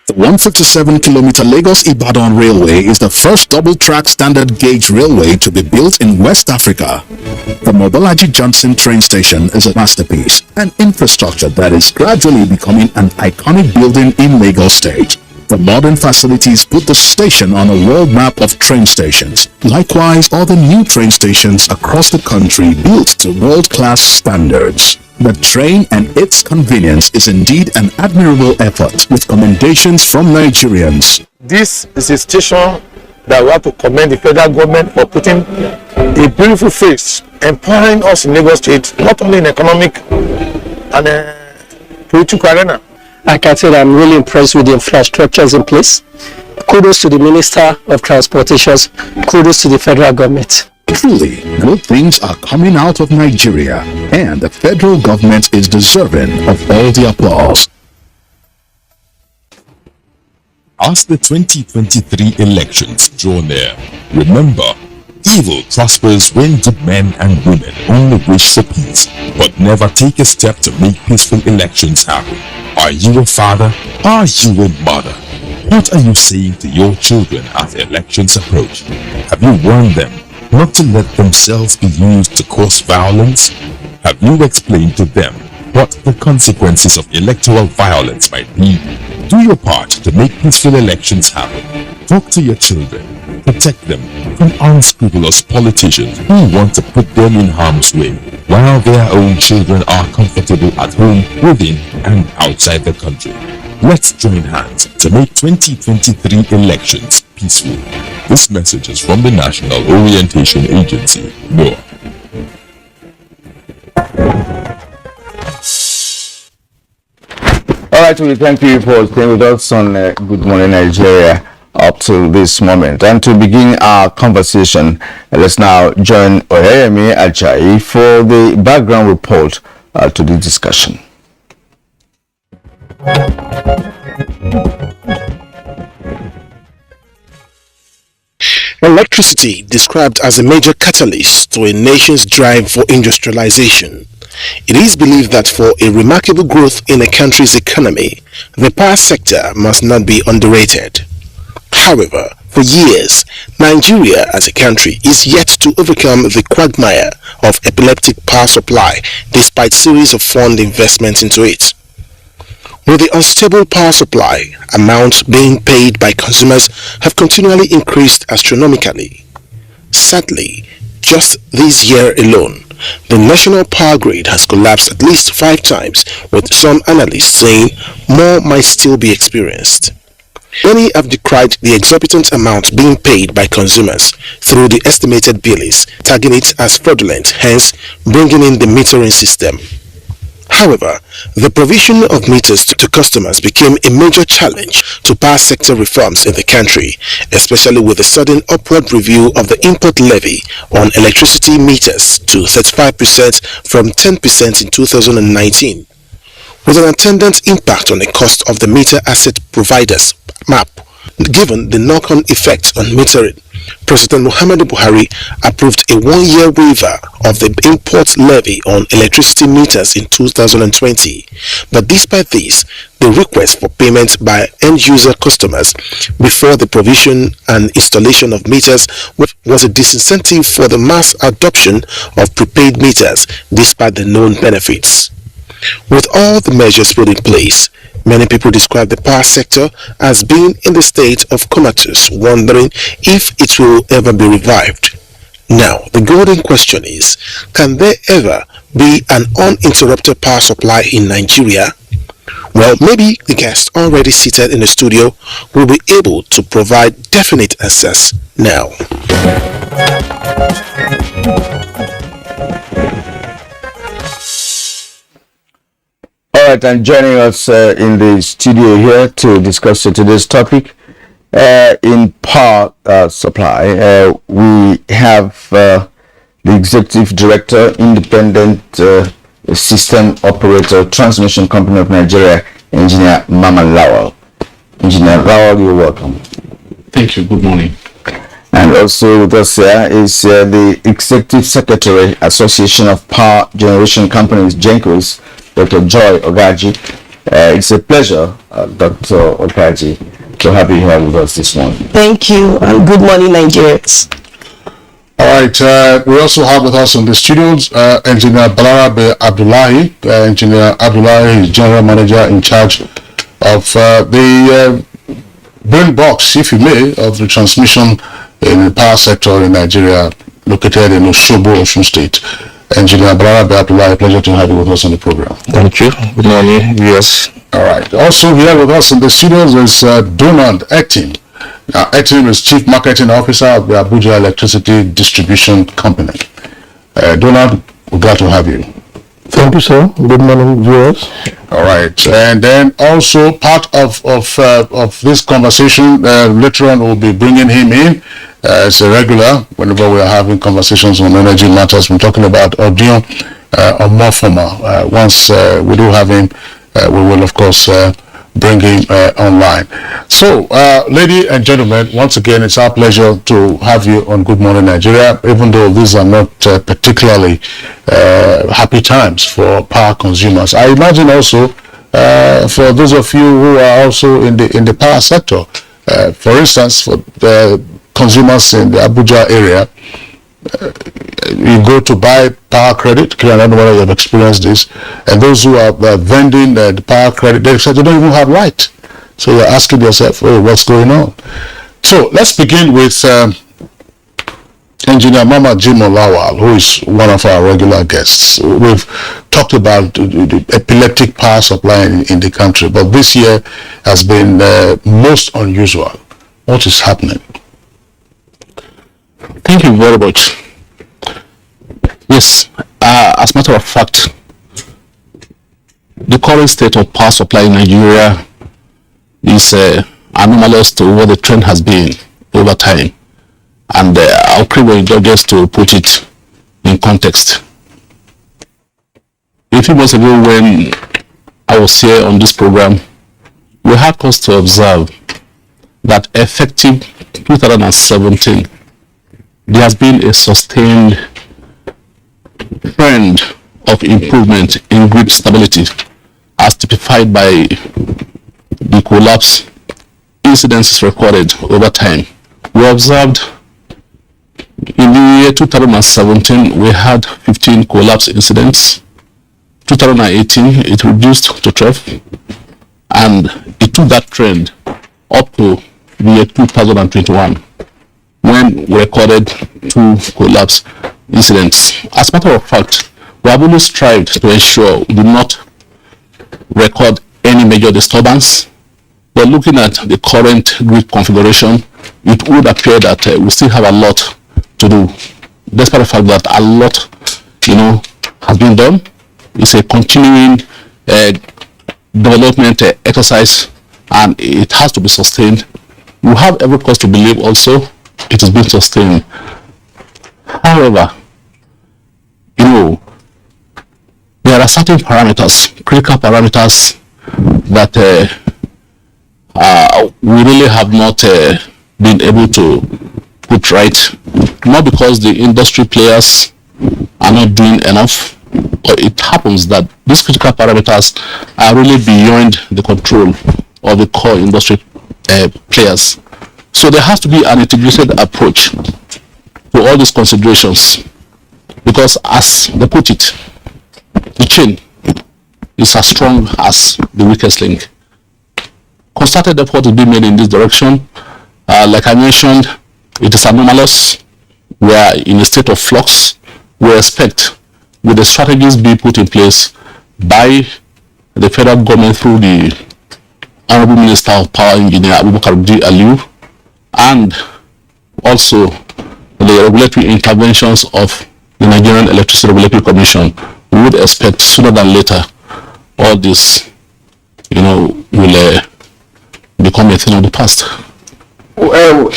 The 157-kilometer Lagos-Ibadan Railway is the first double-track standard gauge railway to be built in West Africa. The Mobolaji Johnson train station is a masterpiece, an infrastructure that is gradually becoming an iconic building in Lagos State. The modern facilities put the station on a world map of train stations. Likewise, all the new train stations across the country built to world-class standards. The train and its convenience is indeed an admirable effort, with commendations from Nigerians.
This is a station
that we have to commend the federal government for putting a beautiful face, empowering us in Lagos State, not only in economic and political arena.
I can say that I'm really impressed with the infrastructures in place. Kudos to the Minister of Transportation. Kudos to the federal government.
Truly, good things are coming out of Nigeria, and the federal government is deserving of all the applause.
As the 2023 elections draw near, remember, evil prospers when good men and women only wish for peace, but never take a step to make peaceful elections happen. Are you a father? Are you a mother? What are you saying to your children as elections approach? Have you warned them not to let themselves be used to cause violence? Have you explained to them what the consequences of electoral violence might be? Do your part to make peaceful elections happen. Talk to your children. Protect them from unscrupulous politicians who want to put them in harm's way, while their own children are comfortable at home, within and outside the country. Let's join hands to make 2023 elections peaceful. This message is from the National Orientation Agency, NOAA.
Alright, we thank you for staying with us on Good Morning Nigeria up to this moment. And to begin our conversation, let's now join Oyeyemi Ajayi for the background report to the discussion.
Electricity described as a major catalyst to a nation's drive for industrialization. It is believed that for a remarkable growth in a country's economy, the power sector must not be underrated. However, for years, Nigeria as a country is yet to overcome the quagmire of epileptic power supply despite series of fund investments into it. With the unstable power supply, amounts being paid by consumers have continually increased astronomically. Sadly, just this year alone, the national power grid has collapsed at least 5 times, with some analysts saying more might still be experienced. Many have decried the exorbitant amount being paid by consumers through the estimated billings, tagging it as fraudulent, hence bringing in the metering system. However, the provision of meters to customers became a major challenge to power sector reforms in the country, especially with the sudden upward review of the import levy on electricity meters to 35% from 10% in 2019, with an attendant impact on the cost of the meter asset providers MAP. Given the knock-on effects on metering, President Muhammadu Buhari approved a 1-year waiver of the import levy on electricity meters in 2020. But despite this, the request for payment by end-user customers before the provision and installation of meters was a disincentive for the mass adoption of prepaid meters despite the known benefits. With all the measures put in place, many people describe the power sector as being in the state of comatose, wondering if it will ever be revived. Now, the golden question is, can there ever be an uninterrupted power supply in Nigeria? Well, maybe the guest already seated in the studio will be able to provide definite answers now.
Alright, and joining us in the studio here to discuss today's topic in power supply, we have the Executive Director, Independent System Operator, Transmission Company of Nigeria, Engineer Mama Lawal. Engineer Lawal, you're welcome.
Thank you. Good morning.
And also with us here is the Executive Secretary, Association of Power Generation Companies, GENCOs, Dr. Joy Ogaji. It's a pleasure, Dr. Ogaji, to have you here with us this morning.
Thank you, and good morning, Nigerians.
All right, we also have with us in the studios Engineer Balarabe Abdullahi. Engineer Abdullahi is General Manager in charge of the brain box, if you may, of the transmission in the power sector in Nigeria, located in Osogbo, Osun State. Engineer Balarabe Abdullahi, pleasure to have you with us on the program.
Thank you. Good morning, viewers.
All right. Also here with us in the studios is Donald Etin. Etim is Chief Marketing Officer of the Abuja Electricity Distribution Company. Donald, we're glad to have you.
Thank you, sir. Good morning, viewers.
All right, and then also part of this conversation later on we'll be bringing him in as a regular whenever we are having conversations on energy matters. We're talking about Odion Omofoma. Once we do have him, we will of course bring him online. So, ladies and gentlemen, once again, it's our pleasure to have you on Good Morning Nigeria, even though these are not particularly happy times for power consumers. I imagine also for those of you who are also in the power sector, for instance, for the consumers in the Abuja area, you go to buy power credit. I don't know whether you have experienced this. And those who are vending the power credit, they said they don't even have light. So you're asking yourself, oh, what's going on? So let's begin with Engineer Mama Jim Olawal, who is one of our regular guests. We've talked about the epileptic power supply in the country, but this year has been most unusual. What is happening?
Thank you very much. Yes, as a matter of fact, the current state of power supply in Nigeria is anomalous to what the trend has been over time. And I'll crave your indulgence to put it in context. A few months ago when I was here on this program, we had cause to observe that effective 2017, there has been a sustained trend of improvement in grid stability as typified by the collapse incidents recorded over time. We observed in the year 2017 we had 15 collapse incidents. 2018 it reduced to 12, and it took that trend up to the year 2021 when we recorded 2 collapse incidents. As a matter of fact, we have always strived to ensure we do not record any major disturbance. But looking at the current grid configuration, it would appear that we still have a lot to do, despite the fact that a lot, has been done. It's a continuing development exercise, and it has to be sustained. We have every cause to believe also it is being sustained. However, there are certain parameters, critical parameters that we really have not been able to put right, not because the industry players are not doing enough, but it happens that these critical parameters are really beyond the control of the core industry players. So there has to be an integrated approach to all these considerations, because as they put it, the chain is as strong as the weakest link. Concerted effort is being made in this direction. Like I mentioned, it is anomalous. We are in a state of flux. We expect, with the strategies being put in place by the federal government through the Honorable Minister of Power, Engineer Abubakar Aliu, and also the regulatory interventions of the Nigerian Electricity Regulatory Commission, we would expect sooner than later all this, will become a thing of the past.
Well,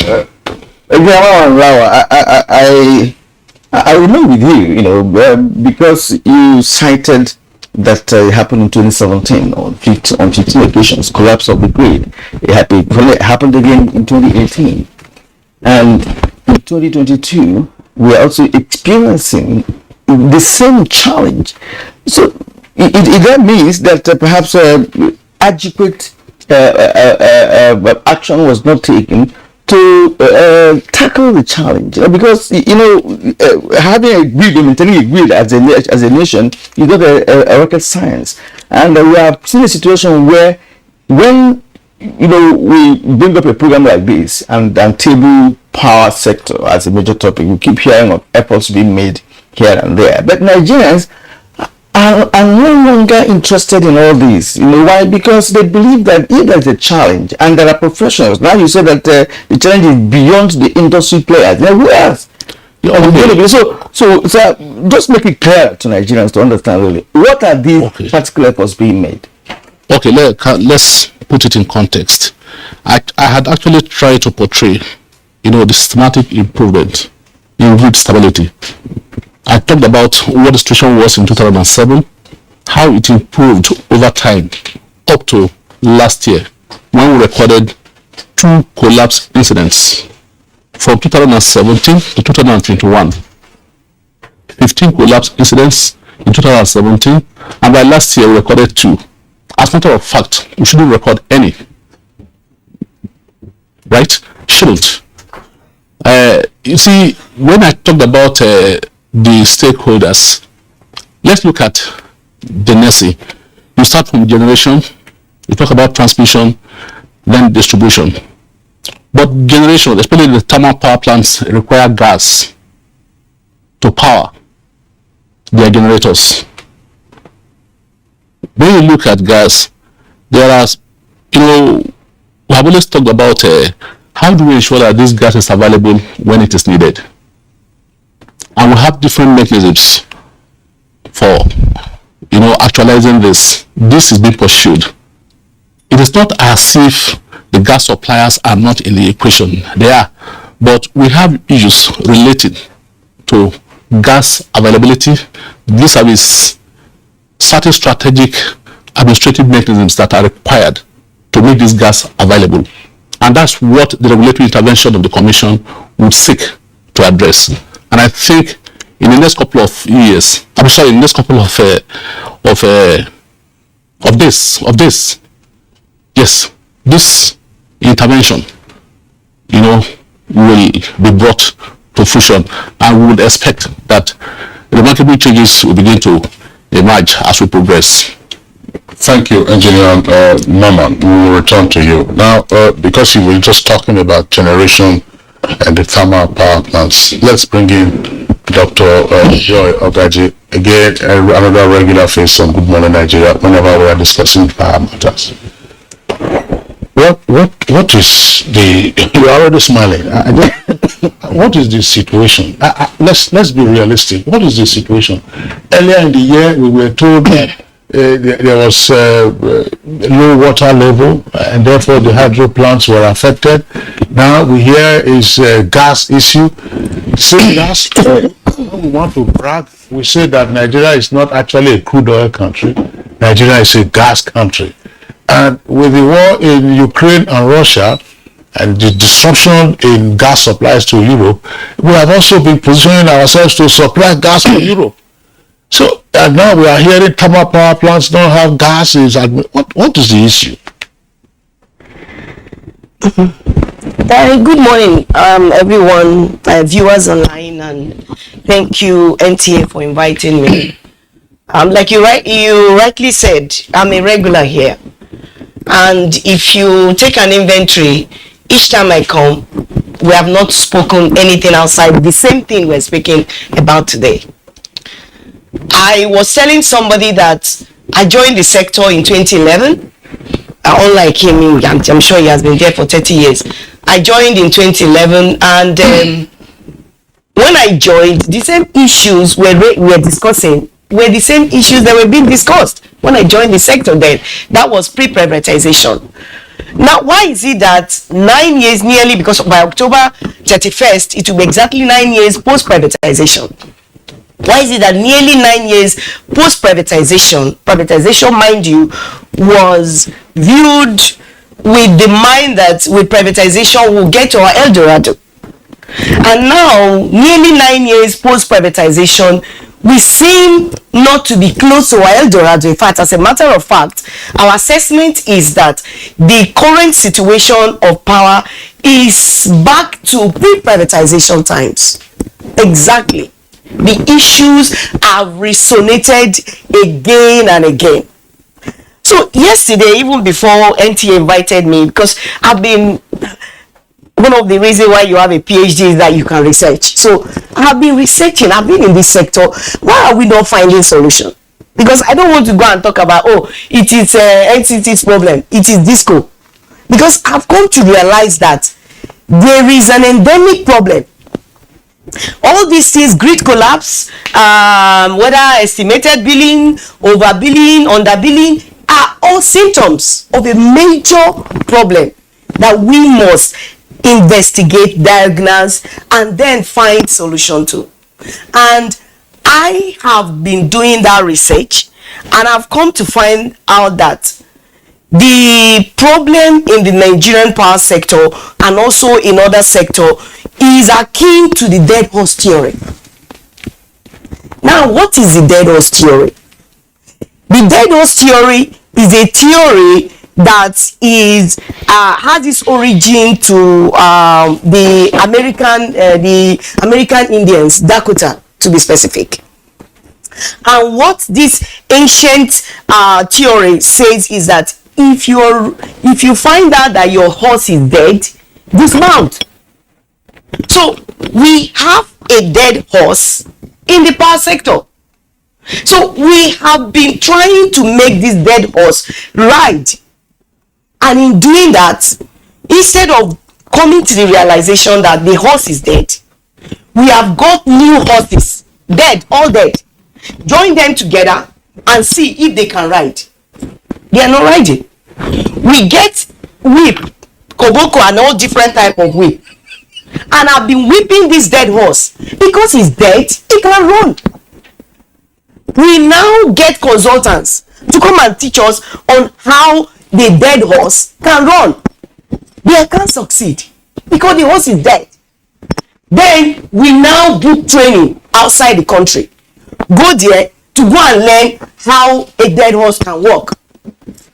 I remain with you, because you cited that it happened in 2017 on 15 occasions, collapse of the grid. It happened again in 2018. And in 2022, we are also experiencing the same challenge. So that means that perhaps adequate action was not taken to tackle the challenge, because having a grid, maintaining a grid as a nation is not a rocket science, and we have seen a situation where when we bring up a program like this and table power sector as a major topic, we keep hearing of efforts being made here and there, but Nigerians are no longer interested in all this. You know why? Because they believe that if there's a challenge and there are professionals, now you say that the challenge is beyond the industry players. Then who else? Okay. So just make it clear to Nigerians to understand really what are these particular efforts being made.
Okay, let's put it in context. I had actually tried to portray, the systematic improvement in grid stability. I talked about what the situation was in 2007, how it improved over time up to last year when we recorded 2 collapse incidents from 2017 to 2021. 15 collapse incidents in 2017, and by last year we recorded 2. As a matter of fact, we shouldn't record any. Right? Shouldn't. You see, when I talked about the stakeholders, let's look at the NESI. You start from generation, you talk about transmission, then distribution. But generation, especially the thermal power plants, require gas to power their generators. When you look at gas, there are, we have always talked about how do we ensure that this gas is available when it is needed. And we have different mechanisms for, actualizing this. This is being pursued. It is not as if the gas suppliers are not in the equation. They are. But we have issues related to gas availability, vis-a-vis certain strategic administrative mechanisms that are required to make this gas available. And that's what the regulatory intervention of the Commission would seek to address. And I think in the next couple of years, in the next couple this intervention, will be brought to fruition, and we would expect that remarkable changes will begin to emerge as we progress.
Thank you, Engineer Norman. We will return to you. Now, because you were just talking about generation and the thermal power plants, let's bring in Dr. Joy Ogaji, again, another regular face on Good Morning Nigeria whenever we are discussing power matters. What is you're already smiling. What is the situation? Let's be realistic. What is the situation? Earlier in the year, we were told that there was low water level, and therefore the hydro plants were affected. Now we hear is a gas issue. Same gas. When we want to brag, we say that Nigeria is not actually a crude oil country. Nigeria is a gas country. And with the war in Ukraine and Russia and the disruption in gas supplies to Europe, we have also been positioning ourselves to supply gas to Europe. So now we are hearing thermal power plants don't have gas. What is the issue?
Good morning, everyone, viewers online, and thank you, NTA, for inviting me. Like you rightly said, I'm a regular here. And if you take an inventory, each time I come, we have not spoken anything outside the same thing we're speaking about today. I was telling somebody that I joined the sector in 2011. Unlike him, I'm sure he has been there for 30 years. I joined in 2011, and when I joined, the same issues we're discussing were the same issues that were being discussed when I joined the sector then. That was pre-privatization. Now, why is it that 9 years nearly, because by October 31st, it will be exactly 9 years post-privatization? Why is it that nearly 9 years post-privatization, mind you, was viewed with the mind that with privatization we'll get to our El Dorado? And now, nearly 9 years post-privatization, we seem not to be close to our El Dorado. In fact, as a matter of fact, our assessment is that the current situation of power is back to pre-privatization times. Exactly. The issues have resonated again and again. So yesterday, even before NTA invited me, because I've been, one of the reasons why you have a PhD is that you can research. So I've been researching, I've been in this sector. Why are we not finding solution? Because I don't want to go and talk about, oh, it is NCT's problem, it is disco. Because I've come to realize that there is an endemic problem. All these things, grid collapse, whether estimated billing, overbilling, underbilling, are all symptoms of a major problem that we must investigate, diagnose, and then find solution to. And I have been doing that research, and I've come to find out that the problem in the Nigerian power sector and also in other sector is akin to the dead horse theory. Now, what is the dead horse theory? The dead horse theory is a theory that is has its origin to the American Indians, Dakota to be specific. And what this ancient theory says is that if you find out that your horse is dead, dismount. So we have a dead horse in the power sector. So we have been trying to make this dead horse ride. And in doing that, instead of coming to the realization that the horse is dead, we have got new horses, dead, all dead. Join them together and see if they can ride. They are not riding. We get whip, koboko, and all different type of whip. And I've been whipping this dead horse because he's dead, he can run. We now get consultants to come and teach us on how the dead horse can run. They can't succeed because the horse is dead. Then we now book training outside the country. Go there to go and learn how a dead horse can walk.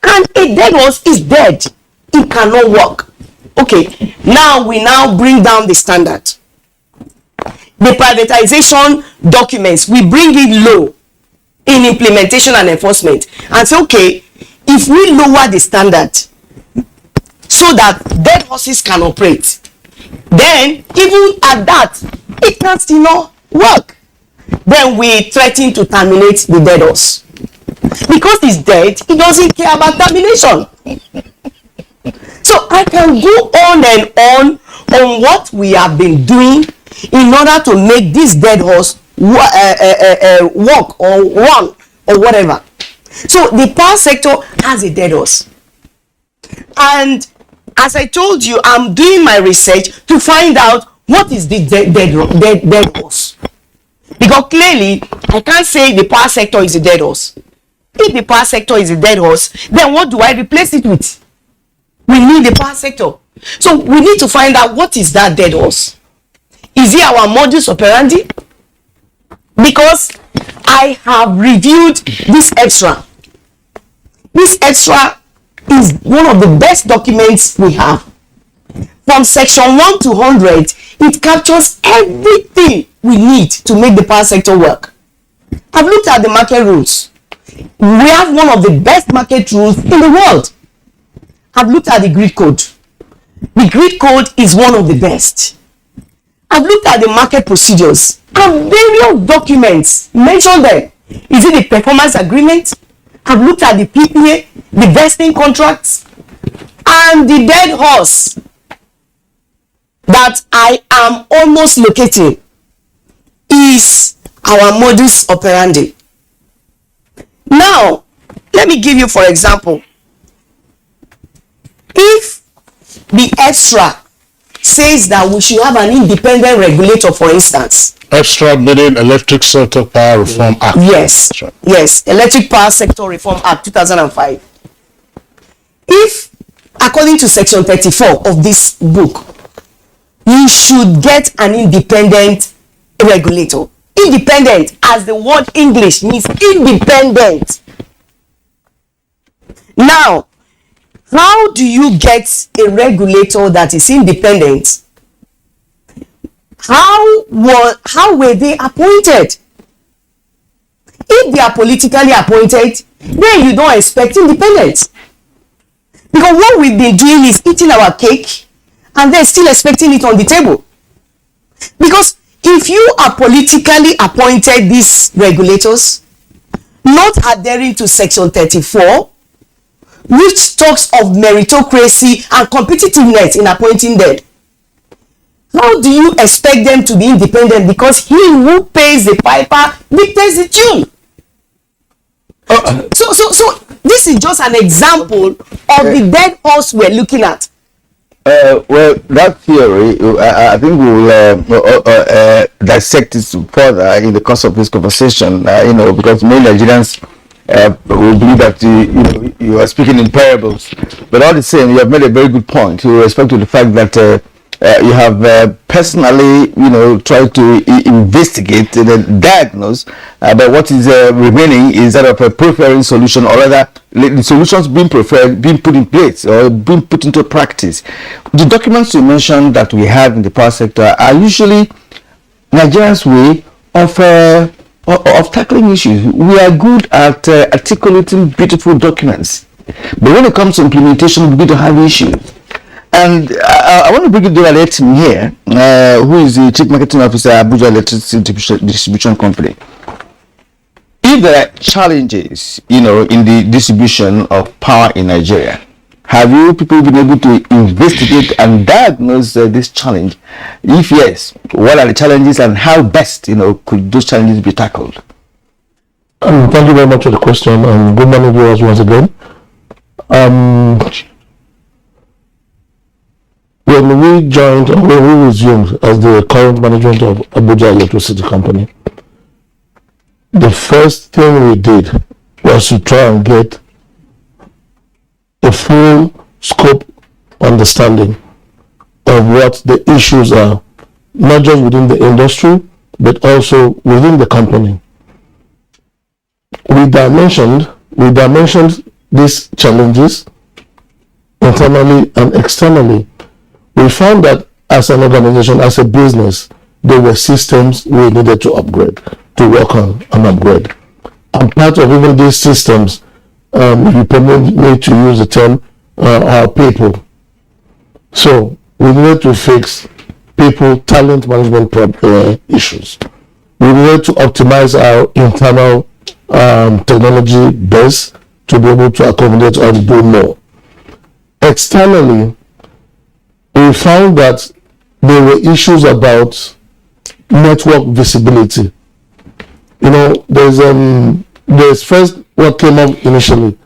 And a dead horse is dead. It cannot walk. Okay, now we now bring down the standard. The privatization documents, we bring it low in implementation and enforcement. And say, okay, if we lower the standard so that dead horses can operate, then even at that, it can still not work. Then we threaten to terminate the dead horse. Because he's dead, he doesn't care about termination. So I can go on and on what we have been doing in order to make this dead horse walk or run or whatever. So the power sector has a dead horse. And as I told you, I'm doing my research to find out what is the dead horse. Because clearly, I can't say the power sector is a dead horse. If the power sector is a dead horse, then what do I replace it with? We need the power sector. So we need to find out what is that dead horse. Is it our modus operandi? Because I have reviewed this extra. This extra is one of the best documents we have. From section 1 to 100, it captures everything we need to make the power sector work. I've looked at the market rules. We have one of the best market rules in the world. I've looked at the grid code. The grid code is one of the best. I've looked at the market procedures and various documents. Mention them. Is it the performance agreement? I've looked at the PPA, the vesting contracts, and the dead horse that I am almost locating is our modus operandi. Now, let me give you, for example, if the extra says that we should have an independent regulator, for instance.
Extra meaning Electric Sector Power Reform Act.
Yes, yes, Electric Power Sector Reform Act 2005. If, according to section 34 of this book, you should get an independent regulator. Independent, as the word English means independent. Now, how do you get a regulator that is independent? How were they appointed? If they are politically appointed, then you don't expect independence. Because what we've been doing is eating our cake and then still expecting it on the table. Because if you are politically appointed, these regulators, not adhering to Section 34, which talks of meritocracy and competitiveness in appointing them. How do you expect them to be independent? Because he who pays the piper dictates the tune. So this is just an example of the dead horse we're looking at.
Well, that theory, I think we will dissect it further in the course of this conversation. Because many Nigerians will believe that you are speaking in parables. But all the same, you have made a very good point with respect to the fact that you have personally, tried to investigate and diagnose, but what is remaining is that of a preferring solution, or rather, the solutions being preferred, being put in place or being put into practice. The documents you mentioned that we have in the power sector are usually Nigerians' way of tackling issues. We are good at articulating beautiful documents, but when it comes to implementation, we begin to have issues. And I want to bring in the team here, who is the Chief Marketing Officer at Abuja Electricity Distribution Company. If there are challenges, in the distribution of power in Nigeria, have you people been able to investigate and diagnose this challenge? If yes, what are the challenges and how best, could those challenges be tackled?
Thank you very much for the question, and good morning, viewers, once again. When we joined, or when we resumed as the current management of Abuja Electricity Company, the first thing we did was to try and get a full scope understanding of what the issues are, not just within the industry, but also within the company. We dimensioned these challenges internally and externally. We found that as an organization, as a business, there were systems we needed to upgrade, to work on and upgrade. And part of even these systems, if you permit me to use the term, are people. So we needed to fix people, talent management issues. We needed to optimize our internal technology base to be able to accommodate and do more. Externally, we found that there were issues about network visibility. There's first what came up initially,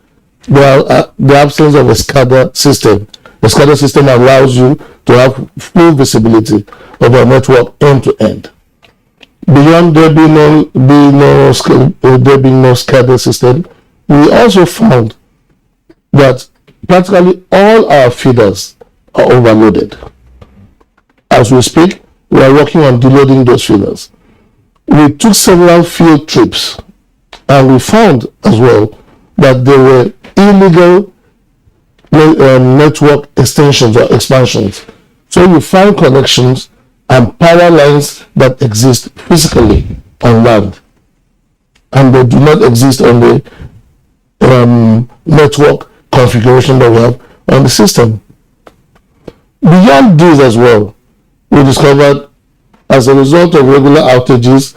the absence of a SCADA system. The SCADA system allows you to have full visibility of your network end to end. Beyond there being no SCADA system, we also found that practically all our feeders are overloaded. As we speak, we are working on deloading those feeders. We took several field trips and we found as well that there were illegal network extensions or expansions. So you find connections and power lines that exist physically on land, and they do not exist on the network configuration that we have on the system. Beyond this as well, we discovered as a result of regular outages,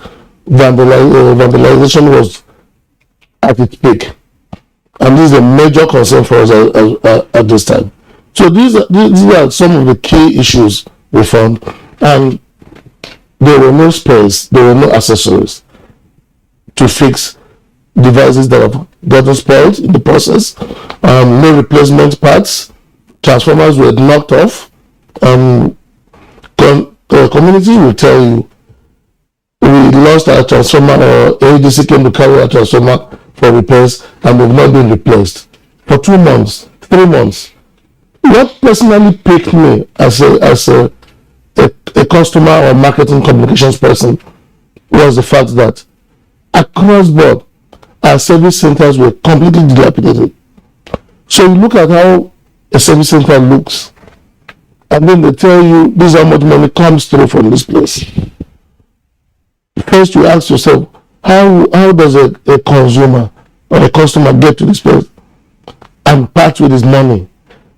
vandalization was at its peak. And this is a major concern for us at this time. So these are some of the key issues we found, and there were no spares, there were no accessories to fix devices that have gotten spoiled in the process, no replacement parts, transformers were knocked off. The community will tell you we lost our transformer, or ADC came to carry our transformer for repairs and they've not been replaced for 2 months, 3 months. What personally piqued me as a customer or marketing communications person was the fact that across board our service centers were completely dilapidated. So you look at how a service center looks, and then they tell you this is how much money comes through from this place. First you ask yourself, how does a consumer or a customer get to this place and part with his money?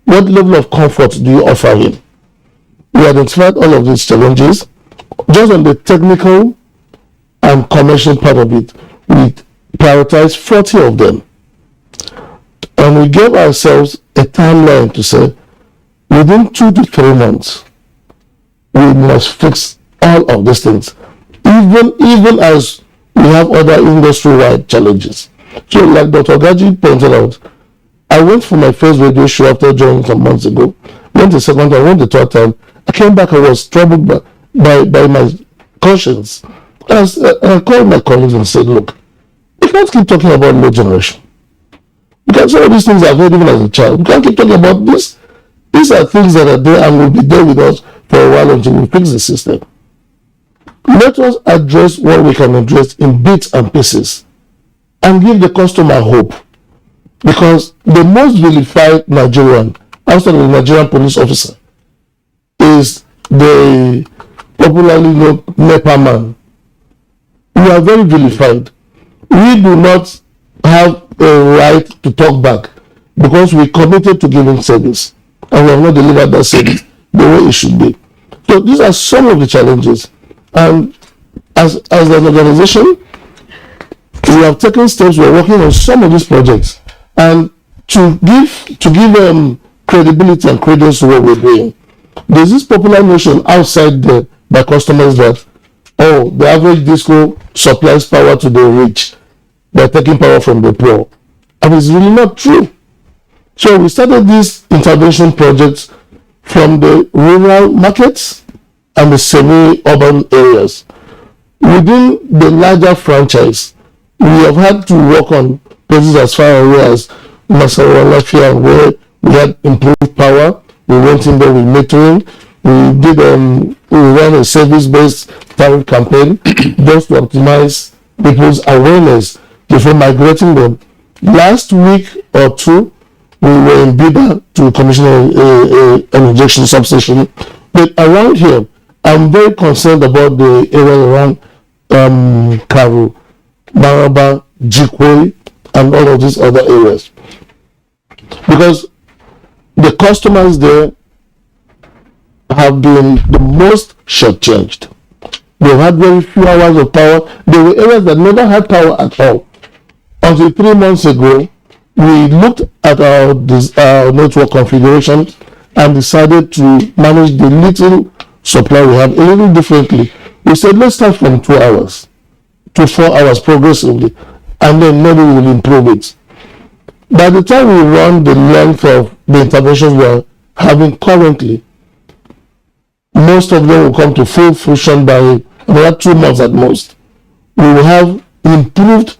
What level of comfort do you offer him? We identified all of these challenges. Just on the technical and commercial part of it, we prioritize 40 of them. And we gave ourselves a timeline to say, within 2 to 3 months, we must fix all of these things, even as we have other industry-wide challenges. So like Dr. Gaji pointed out, I went for my first radio show after joining some months ago, went the second time, went the third time. I came back, I was troubled by my conscience. I called my colleagues and said, look, we can't keep talking about low generation. Because some of these things I've heard even as a child. We can't keep talking about this. These are things that are there and will be there with us for a while until we fix the system. Let us address what we can address in bits and pieces and give the customer hope. Because the most vilified Nigerian, outside of the Nigerian police officer, is the popularly known NEPA man. We are very vilified. We do not have a right to talk back because we committed to giving service and we have not delivered that service the way it should be. So these are some of the challenges, and as an organization, we have taken steps. We are working on some of these projects, and to give credibility and credence to what we're doing. There's this popular notion outside there by customers that, oh, the average disco supplies power to the rich. They're taking power from the poor. And it's really not true. So we started these intervention projects from the rural markets and the semi-urban areas. Within the larger franchise, we have had to work on places as far away as Masarawa, Lafia, where we had improved power. We went in there with metering. We ran a service-based tariff campaign just to optimize people's awareness before migrating them. Last week or two, we were in Bida to commission an injection substation. But around here, I'm very concerned about the area around Karu, Maraba, Jikwe, and all of these other areas. Because the customers there have been the most shortchanged. They've had very few hours of power. There were areas that never had power at all. Until 3 months ago, we looked at our network configuration and decided to manage the little supply we have a little differently. We said, let's start from 2 hours to 4 hours progressively, and then maybe we'll improve it. By the time we run the length of the interventions we're having currently, most of them will come to full fruition by about 2 months at most. We will have improved,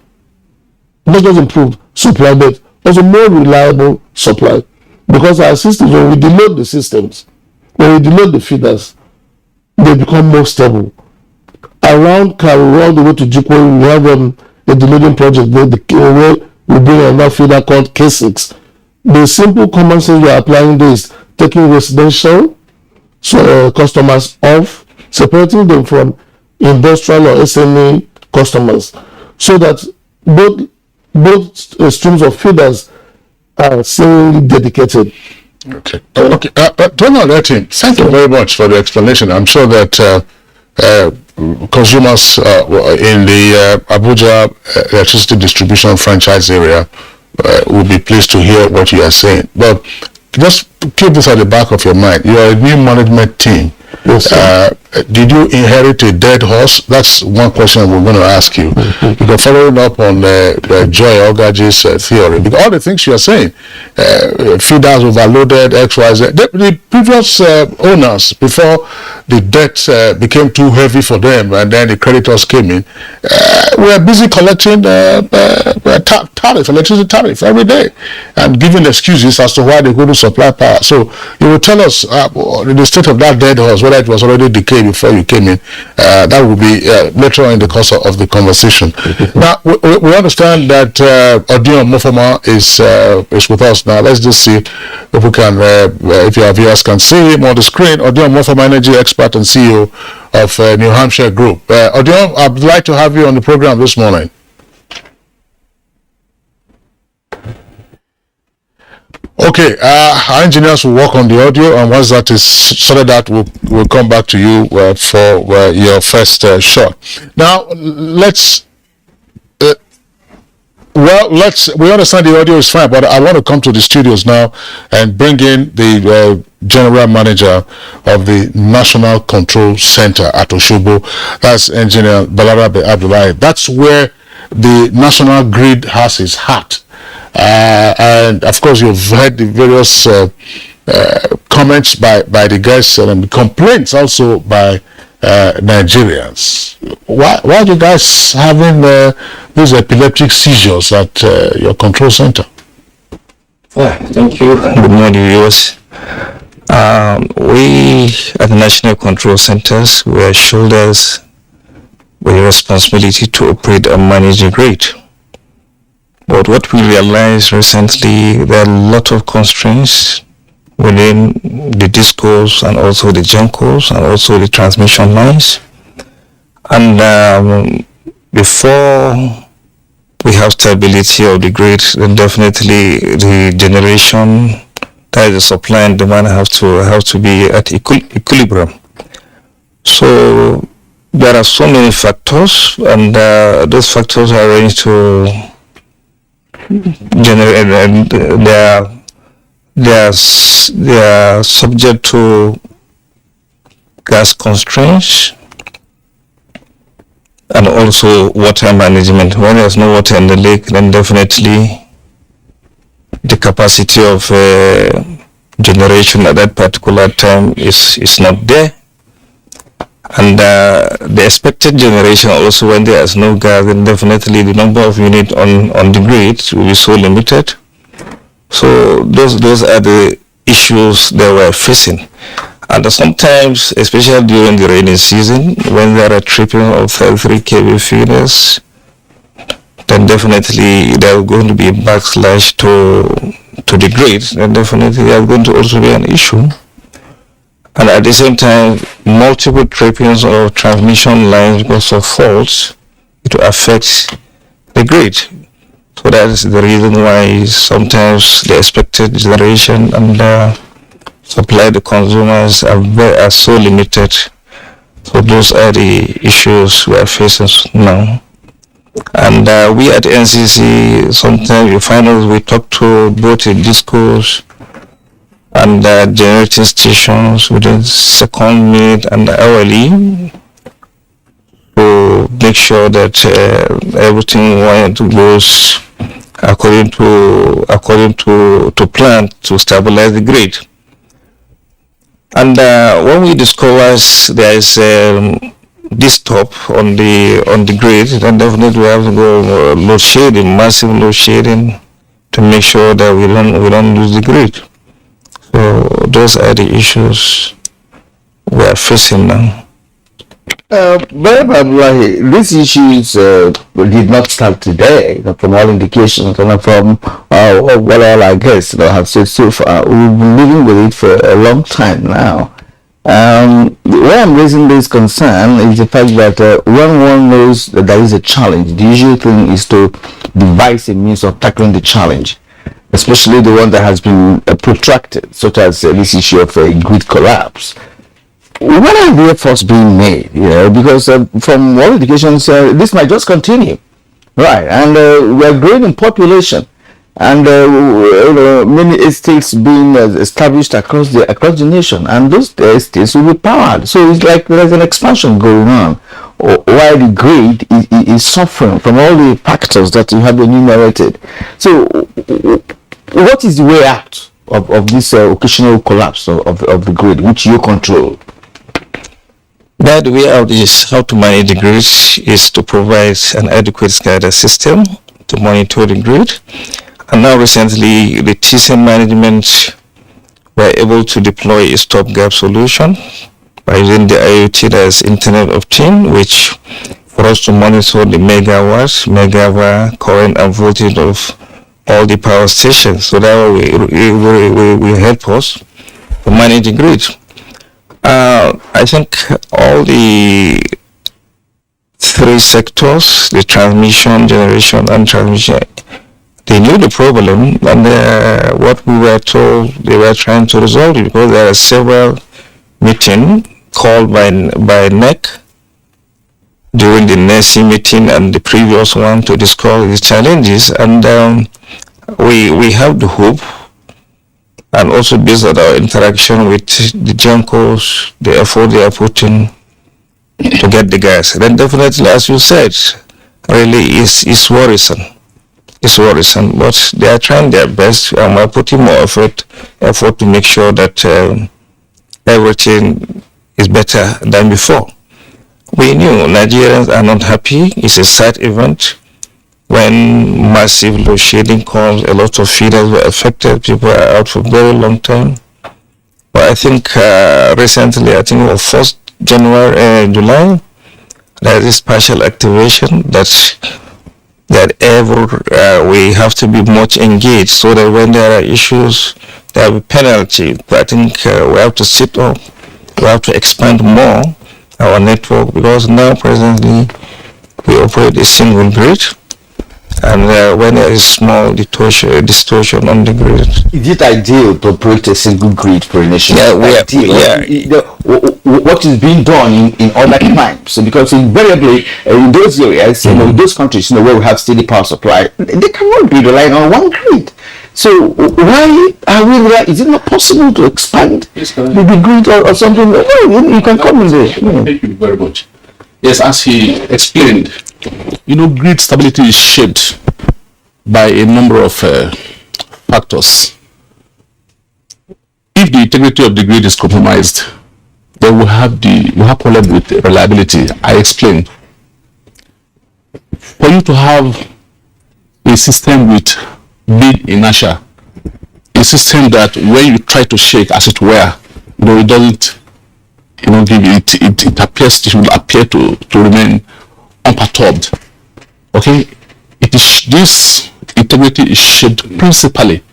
not just improved supply, but also more reliable supply. Because our systems, when we deload the systems, when we deload the feeders, they become more stable. Around Karu, all the way to Jikwe, we have a deloading project where we bring another feeder called K6. The simple common sense we are applying this, taking residential customers off, separating them from industrial or SME customers, so that both streams of feeders are singly dedicated.
Okay. Donald Etting, thank you very much for the explanation. I'm sure that consumers in the Abuja electricity distribution franchise area will be pleased to hear what you are saying. But just keep this at the back of your mind. You are a new management team.
Yes,
did you inherit a dead horse? That's one question we're going to ask you. Because following up on Joy Ogaji's theory, because all the things you are saying, feeders overloaded, XYZ, the previous owners, before the debt became too heavy for them and then the creditors came in, were busy collecting electricity tariff every day and giving excuses as to why they couldn't supply power. So you will tell us the state of that dead horse, whether it was already decayed before you came in. That will be later on in the course of the conversation. Now we understand that Odion Mofama is with us now. Let's just see if we can, if your viewers can see him on the screen. Odion Mofama, energy expert and CEO of New Hampshire Group. Odion, I'd like to have you on the program this morning. Okay, our engineers will work on the audio, and once that is sorted out, we'll come back to you for your first shot. Now, let's Well, we understand the audio is fine, but I want to come to the studios now and bring in the general manager of the National Control Center at Oshobo. That's Engineer Balarabe Abdullahi. That's where the National Grid has its heart. And of course, you've heard the various comments by the guys and complaints also by Nigerians. Why are you guys having these epileptic seizures at your control center?
Thank you. Good morning, viewers. We at the National Control Centers, we are shoulders with a responsibility to operate and manage the grid. But what we realized recently, there are a lot of constraints within the discos and also the gencos and also the transmission lines. And before we have stability of the grid, then definitely the generation, that is the supply and demand, have to be at equilibrium. So there are so many factors, and those factors are going to generate, and they are subject to gas constraints and also water management. When there's no water in the lake, then definitely the capacity of generation at that particular time is not there. And the expected generation also, when there is no gas, then definitely the number of units on the grid will be so limited. So those are the issues that we're facing. And sometimes, especially during the rainy season, when there are tripping of 33 kV feeders, then definitely there are going to be a backslash to the grid, and definitely there are going to also be an issue. And at the same time, multiple trippings of transmission lines because of faults, it will affect the grid. So that is the reason why sometimes the expected generation and supply to consumers are so limited. So those are the issues we are facing now. And we at NCC, sometimes we find out we talk to both the discos and generating stations within second, mid, and hourly to make sure that everything goes according to plan to stabilize the grid. And when we discover there is this stop on the grid, then definitely we have to go load shedding, massive load shedding, to make sure that we don't lose the grid. So those are the issues we are facing now.
These issues did not start today, from all indications, and from what all our guests have said so far. We've been living with it for a long time now. Why I'm raising this concern is the fact that when one knows that there is a challenge, the usual thing is to devise a means of tackling the challenge, especially the one that has been protracted, such as this issue of grid collapse. When are the efforts being made? Because from all indications, this might just continue, right? And we are growing in population, and many estates being established across the nation, and those estates will be powered. So it's like there's an expansion going on, while the grid is suffering from all the factors that you have enumerated. So, what is the way out of this occasional collapse of the grid, which you control?
That way out is how to manage the grid, is to provide an adequate SCADA system to monitor the grid. And now recently, the TCM management were able to deploy a stopgap solution by using the IoT, that is Internet of Things, which for us to monitor the megawatts, megawatt, current and voltage of all the power stations. So that will help us to manage the grid. I think all the three sectors, the transmission, generation, and transmission, they knew the problem, and what we were told, they were trying to resolve it, because there are several meetings called by NEC during the NESI meeting and the previous one to discuss the challenges, and we have the hope, and also based on our interaction with the GENCOs, the effort they are putting to get the gas. Then definitely, as you said, really is worrisome. It's worrisome, but they are trying their best and we're putting more effort to make sure that everything is better than before. We knew Nigerians are not happy. It's a sad event. When massive load shedding comes, a lot of feeders were affected. People are out for a very long time. But I think recently, I think it was 1st July, there is partial activation that we have to be much engaged so that when there are issues, there will be penalty. But I think we have to sit up. We have to expand more our network, because now presently we operate a single grid, and when there is small distortion on the grid.
Is it ideal to operate a single grid for a nation? What is being done in other times? So because invariably in those areas, those countries, where we have steady power supply, they cannot be relying on one grid. So why are we there? Is it not possible to expand the grid or something? Well, you can come in there.
Thank you very much. Yes, as he explained, grid stability is shaped by a number of factors. If the integrity of the grid is compromised, then we have problem with reliability. I explained. For you to have a system with big inertia, a system that when you try to shake, as it were, it doesn't, give it will appear to remain unperturbed. Okay, this integrity is shaped principally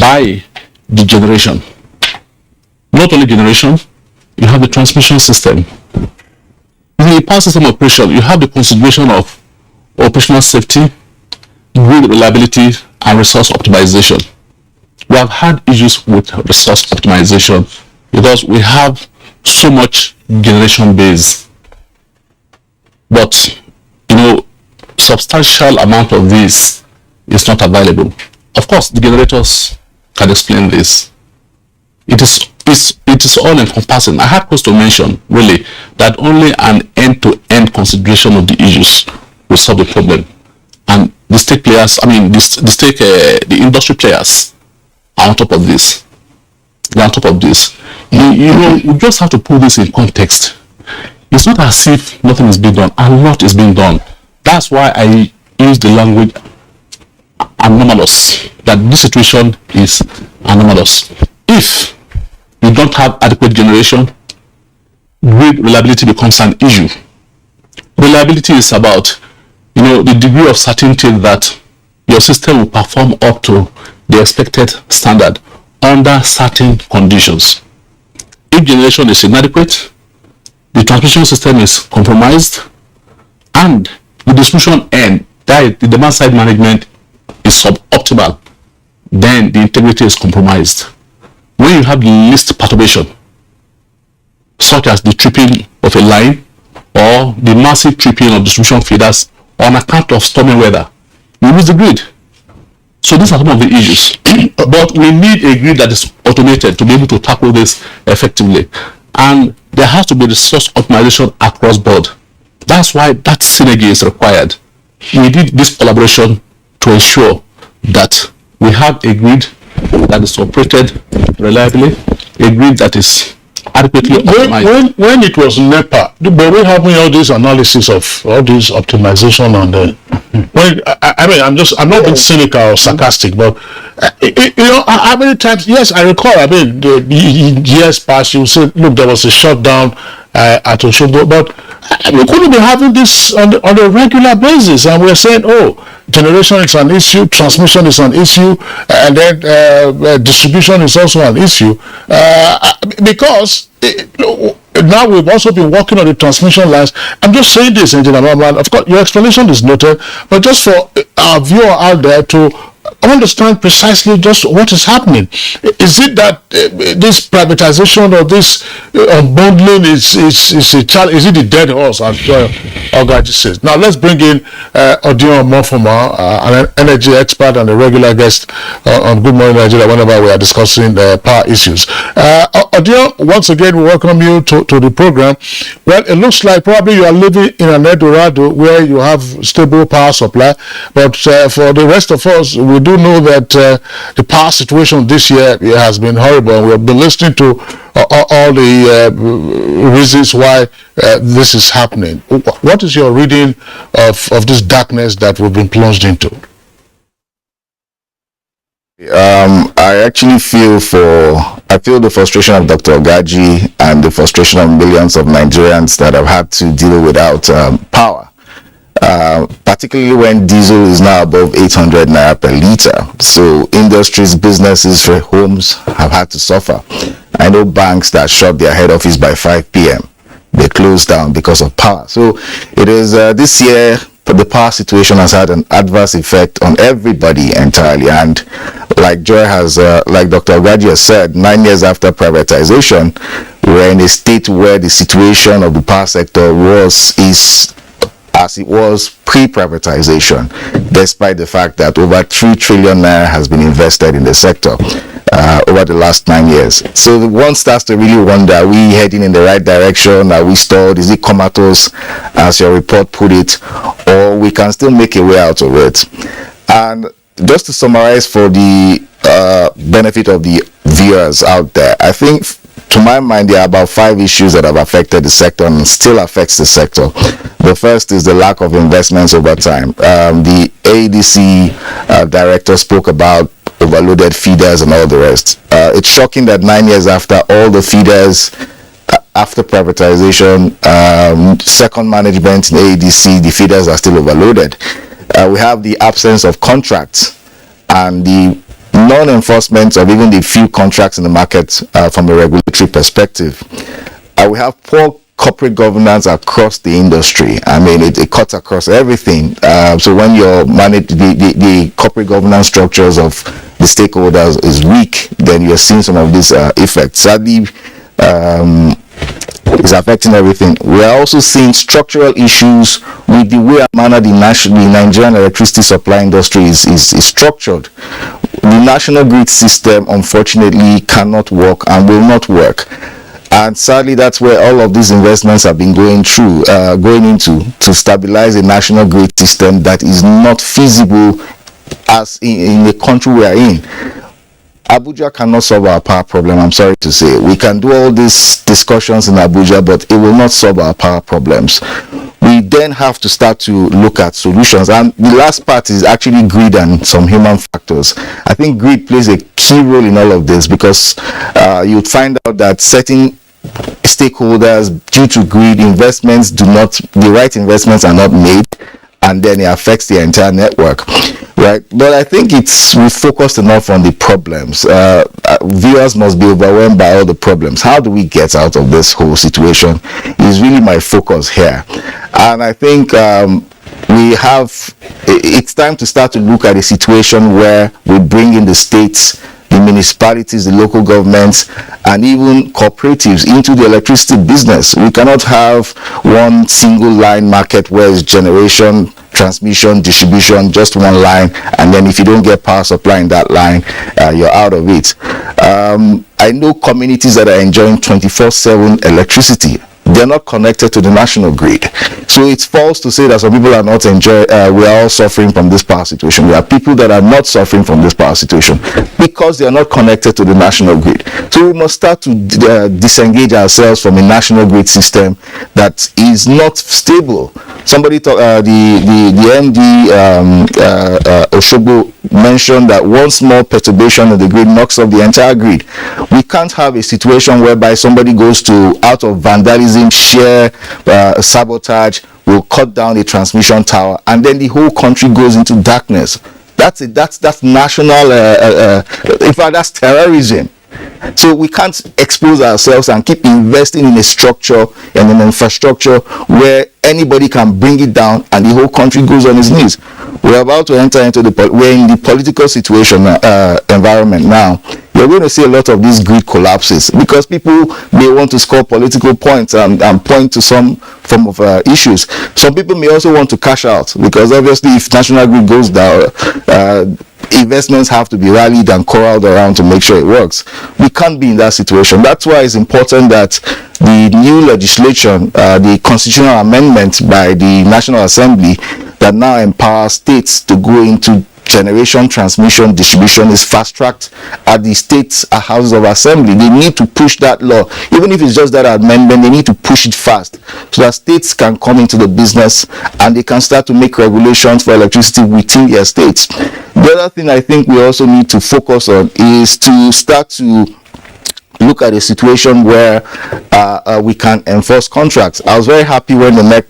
by the generation. Not only generation, you have the transmission system. In the power system operation, you have the consideration of operational safety, grid reliability, and resource optimization. We have had issues with resource optimization because we have so much generation base, but substantial amount of this is not available. Of course, the generators can explain this. It is all encompassing. I had to mention really that only an end-to-end consideration of the issues will solve the problem, and the stake players, the industry players are on top of this. They're on top of this. You just have to put this in context. It's not as if nothing is being done. A lot is being done. That's why I use the language anomalous, that this situation is anomalous. If you don't have adequate generation, grid reliability becomes an issue. Reliability is about the degree of certainty that your system will perform up to the expected standard under certain conditions. If generation is inadequate, the transmission system is compromised, and the distribution end, the demand side management is suboptimal, then the integrity is compromised. When you have the least perturbation, such as the tripping of a line or the massive tripping of distribution feeders on account of stormy weather, you lose the grid. So these are some of the issues. But we need a grid that is automated to be able to tackle this effectively. And there has to be resource optimization across board. That's why that synergy is required. We need this collaboration to ensure that we have a grid that is operated reliably, a grid that is adequately optimized.
When it was NEPA, but we have all this analysis of all this optimization on the. I'm not being cynical or sarcastic, but how many times? Yes, I recall. Years past, you said, look, there was a shutdown at Osogbo, but we couldn't be having this on a regular basis, and we're saying, generation is an issue, transmission is an issue, and then distribution is also an issue, because now we've also been working on the transmission lines. I'm just saying this, Engineer Norman. Of course, your explanation is noted, but just for our viewer out there to understand precisely just what is happening. Is it that this privatization or this unbundling is a challenge? Is it the dead horse, as Ogaji says? Now let's bring in Odion Mofoma, an energy expert and a regular guest on Good Morning Nigeria whenever we are discussing power issues. Odion, once again, we welcome you to the program. Well, it looks like probably you are living in an Eldorado where you have stable power supply, but for the rest of us, we do know that the power situation this year has been horrible, and we have been listening to all the reasons why this is happening. What is your reading of this darkness that we've been plunged into?
I actually feel the frustration of Dr. Ogaji and the frustration of millions of Nigerians that have had to deal without power. Particularly when diesel is now above 800 naira per liter. So industries, businesses, homes have had to suffer. I know banks that shut their head office by 5 p.m. They closed down because of power. So it is this year, the power situation has had an adverse effect on everybody entirely. And like Joy has, like Dr. Ogaji has said, 9 years after privatization, we're in a state where the situation of the power sector is as it was pre-privatization, despite the fact that over 3 trillion naira has been invested in the sector over the last 9 years. So one starts to really wonder, are we heading in the right direction? Are we stalled? Is it comatose, as your report put it? Or we can still make a way out of it? And just to summarize for the benefit of the viewers out there, I think to my mind, there are about 5 issues that have affected the sector and still affects the sector. The first is the lack of investments over time. The ADC director spoke about overloaded feeders and all the rest. It's shocking that 9 years after all the feeders, after privatization, second management in ADC, the feeders are still overloaded. We have the absence of contracts and the non-enforcement of even the few contracts in the market from a regulatory perspective. We have poor corporate governance across the industry. I mean, it cuts across everything. So when you're managing the corporate governance structures of the stakeholders is weak, then you're seeing some of these effects. Sadly, is affecting everything. We are also seeing structural issues with the way and manner the Nigerian electricity supply industry is structured. The national grid system, unfortunately, cannot work and will not work. And sadly, that's where all of these investments have been going into to stabilize a national grid system that is not feasible as in the country we are in. Abuja cannot solve our power problem, I'm sorry to say. We can do all these discussions in Abuja, but it will not solve our power problems. We then have to start to look at solutions. And the last part is actually greed and some human factors. I think greed plays a key role in all of this because you'd find out that certain stakeholders, due to greed, the right investments are not made, and then it affects the entire network, right? But I think we focused enough on the problems. Viewers must be overwhelmed by all the problems. How do we get out of this whole situation is really my focus here. And I think it's time to start to look at a situation where we bring in the states, the municipalities, the local governments, and even cooperatives into the electricity business. We cannot have one single line market where it's generation, transmission, distribution, just one line, and then if you don't get power supply in that line, you're out of it. I know communities that are enjoying 24/7 electricity. They're not connected to the national grid. So it's false to say that some people are not we are all suffering from this power situation. There are people that are not suffering from this power situation because they are not connected to the national grid. So we must start to disengage ourselves from a national grid system that is not stable. Somebody the MD Oshobo mentioned that one small perturbation of the grid knocks off the entire grid. We can't have a situation whereby somebody goes out of vandalism, sheer sabotage, will cut down a transmission tower, and then the whole country goes into darkness. That's national. In fact, that's terrorism. So we can't expose ourselves and keep investing in a structure and an infrastructure where anybody can bring it down and the whole country goes on its knees. We're about to enter into we're in the political situation environment now. You're going to see a lot of these grid collapses because people may want to score political points and point to some form of issues. Some people may also want to cash out because obviously if national grid goes down, investments have to be rallied and corralled around to make sure it works. We can't be in that situation. That's why it's important that the new legislation, the constitutional amendment by the National Assembly that now empowers states to go into generation, transmission, distribution is fast-tracked at the states' houses of assembly. They need to push that law. Even if it's just that amendment, they need to push it fast so that states can come into the business and they can start to make regulations for electricity within their states. The other thing I think we also need to focus on is to start to look at a situation where we can enforce contracts. I was very happy when the NEC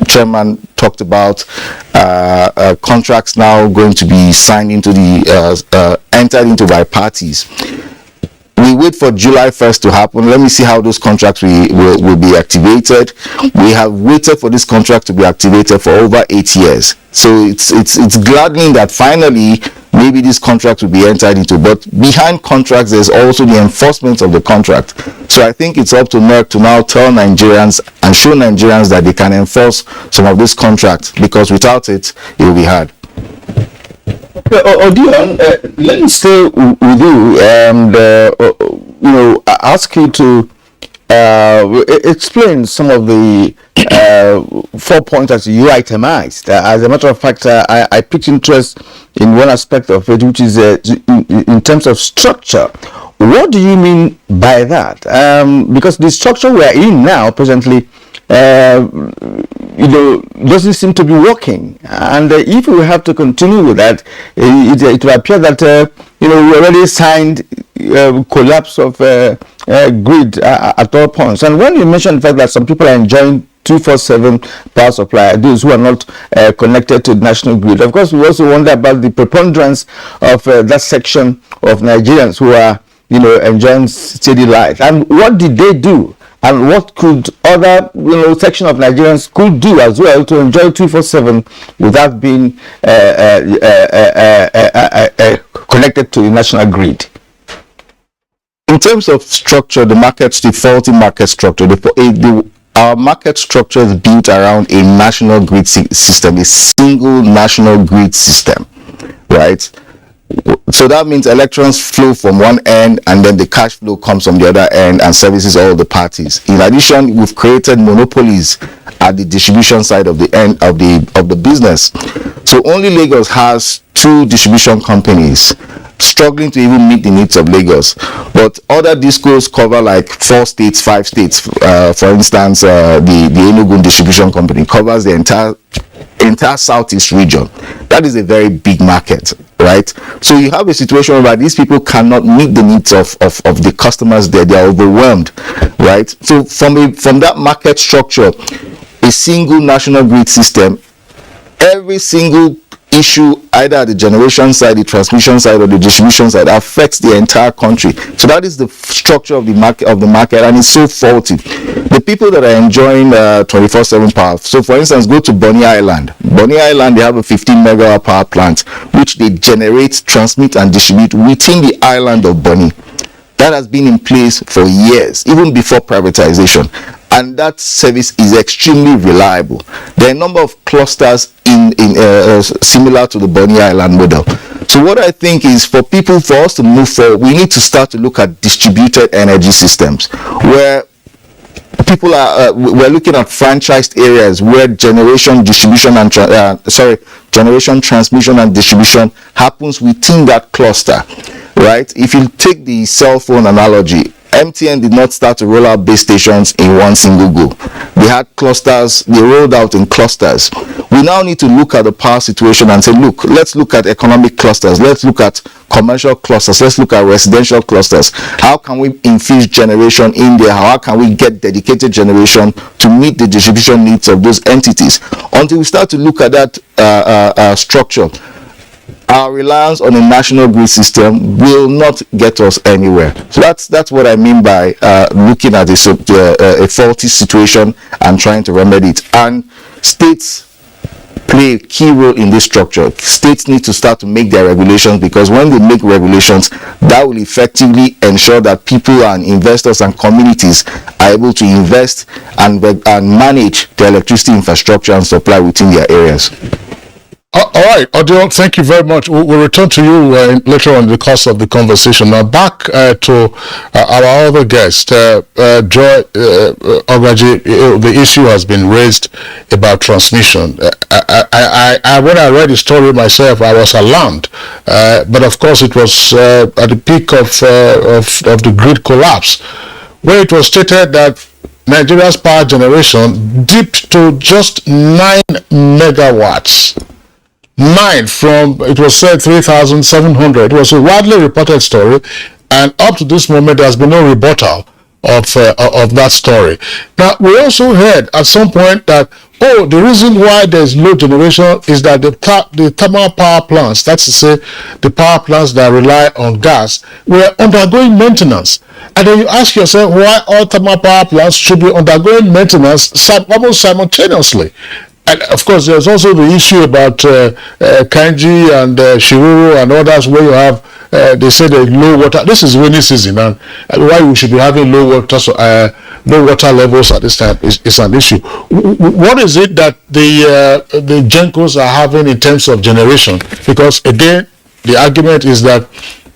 chairman talked about contracts now going to be signed into entered into by parties. We wait for July 1st to happen. Let me see how those contracts will be activated. We have waited for this contract to be activated for over 8 years. So it's gladdening that finally maybe this contract will be entered into. But behind contracts, there's also the enforcement of the contract. So I think it's up to NERC to now tell Nigerians and show Nigerians that they can enforce some of this contracts, because without it, it will be hard. Odion, let me stay with you and ask you to explain some of the 4 points that you itemized. As a matter of fact, I picked interest in one aspect of it, which is in terms of structure. What do you mean by that? Because the structure we are in now presently doesn't seem to be working, and if we have to continue with that, it will appear that we already signed collapse of grid at all points. And when you mentioned the fact that some people are enjoying 24/7 power supply, those who are not connected to the national grid, of course we also wonder about the preponderance of that section of Nigerians who are enjoying steady light, and what did they do? And what could other section of Nigerians could do as well to enjoy 24/7 without being connected to the national grid? In terms of structure, the faulty market structure, our market structure is built around a national grid system, a single national grid system, right? So that means electrons flow from one end and then the cash flow comes from the other end and services all the parties. In addition, we've created monopolies at the distribution side of the end of the business. So only Lagos has 2 distribution companies, struggling to even meet the needs of Lagos. But other discos cover like 4 states, 5 states. For instance, the Enugu distribution company covers the entire southeast region. That is a very big market, right? So you have a situation where these people cannot meet the needs of the customers there. They are overwhelmed, right? So from that market structure, a single national grid system, every single issue, either at the generation side, the transmission side, or the distribution side, affects the entire country. So that is the structure of the market, and it's so faulty. The people that are enjoying 24/7 power, so for instance, go to Bonny Island. Bonny Island, they have a 15 megawatt power plant which they generate, transmit, and distribute within the island of Bonny. That has been in place for years, even before privatization. And that service is extremely reliable. There are a number of clusters similar to the Bonny Island model. So what I think is for us to move forward, we need to start to look at distributed energy systems where people are we're looking at franchised areas where generation, transmission and distribution happens within that cluster, right? If you take the cell phone analogy, MTN did not start to roll out base stations in one single go. They had clusters, they rolled out in clusters. We now need to look at the power situation and say, look, let's look at economic clusters, let's look at commercial clusters, let's look at residential clusters. How can we infuse generation in there? How can we get dedicated generation to meet the distribution needs of those entities? Until we start to look at that structure, our reliance on a national grid system will not get us anywhere. So that's what I mean by looking at a faulty situation and trying to remedy it. And states play a key role in this structure. States need to start to make their regulations, because when they make regulations, that will effectively ensure that people and investors and communities are able to invest and manage the electricity infrastructure and supply within their areas.
All right, Odile, thank you very much. We'll return to you later on in the course of the conversation. Now, back to our other guest, Joy Ogaji. The issue has been raised about transmission. When I read the story myself, I was alarmed. But of course, it was at the peak of the grid collapse, where it was stated that Nigeria's power generation dipped to just 9 megawatts. 9 from, it was said, 3,700. It was a widely reported story, and up to this moment there has been no rebuttal of that story. Now, we also heard at some point that, the reason why there's low generation is that the thermal power plants, that's to say the power plants that rely on gas, were undergoing maintenance. And then you ask yourself why all thermal power plants should be undergoing maintenance almost simultaneously. And of course, there's also the issue about Kanji and Shiruru and others, where you have, they say the low water. This is rainy season, and why we should be having low water levels at this time is an issue. What is it that the GENCOs are having in terms of generation? Because again, the argument is that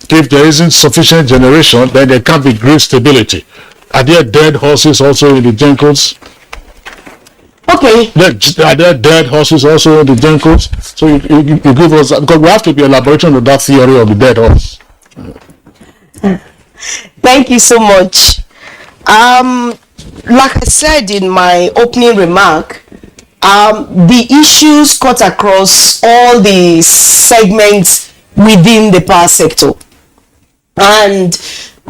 if there isn't sufficient generation, then there can't be grid stability. Are there dead horses also in the GENCOs?
Okay.
Are there dead horses also in the GENCOs? So you give us, because we have to be elaborating on that theory of the dead horse.
Thank you so much. Like I said in my opening remark, the issues cut across all the segments within the power sector. And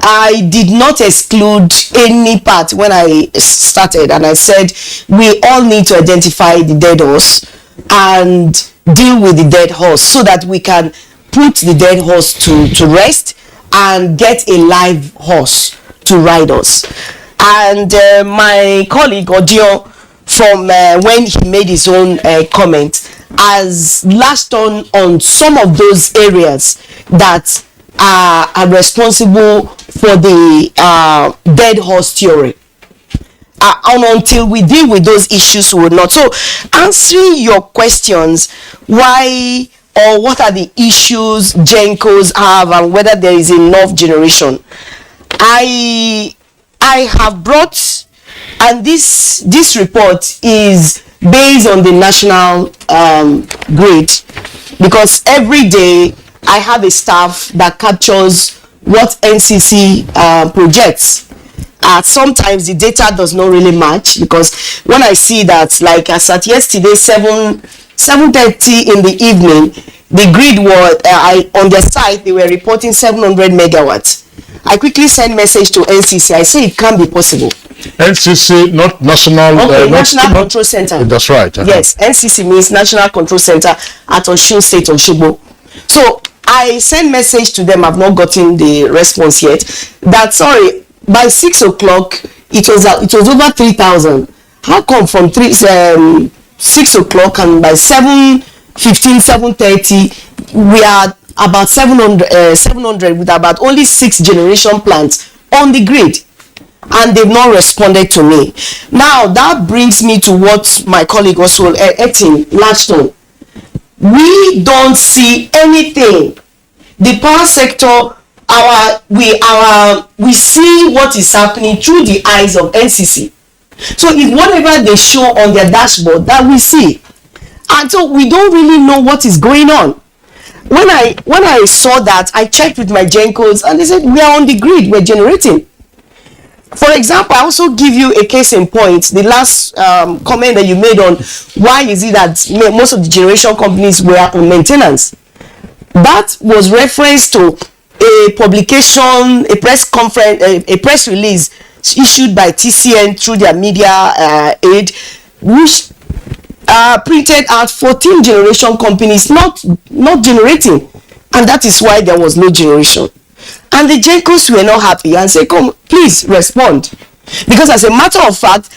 I did not exclude any part when I started, and I said we all need to identify the dead horse and deal with the dead horse so that we can put the dead horse to rest and get a live horse to ride us. And my colleague Odile, from when he made his own comment, has lashed on some of those areas that are responsible for the dead horse theory. And until we deal with those issues, we will not. So, answering your questions, why or what are the issues GENCOs have and whether there is enough generation, I have brought, and this report is based on the national grid, because every day I have a staff that captures what NCC projects. Sometimes the data does not really match, because when I see that, like as at yesterday 7:30 in the evening, the grid was on their site, they were reporting 700 megawatts. I quickly send message to NCC. I say it can't be possible.
NCC, not national.
National Control Center.
That's right.
Yes, NCC means National Control Center at Osun State, Osogbo. So I send message to them. I've not gotten the response yet. That sorry, by 6 o'clock it was over 3,000. How come from 6 o'clock and by 7:15, 7:30 we are about 700 with about only 6 generation plants on the grid, and they've not responded to me. Now that brings me to what my colleague also Etin latched on. We don't see anything. The power sector, we see what is happening through the eyes of NCC. So it's whatever they show on their dashboard that we see, and so we don't really know what is going on. When I saw that, I checked with my GENCOs and they said we are on the grid, we're generating. For example, I also give you a case in point. The last comment that you made on why is it that most of the generation companies were on maintenance. That was reference to a publication, a press conference, a press release issued by TCN through their media aid, which printed out 14 generation companies not generating, and that is why there was no generation. And the Gencos were not happy and said, come, please respond, because as a matter of fact,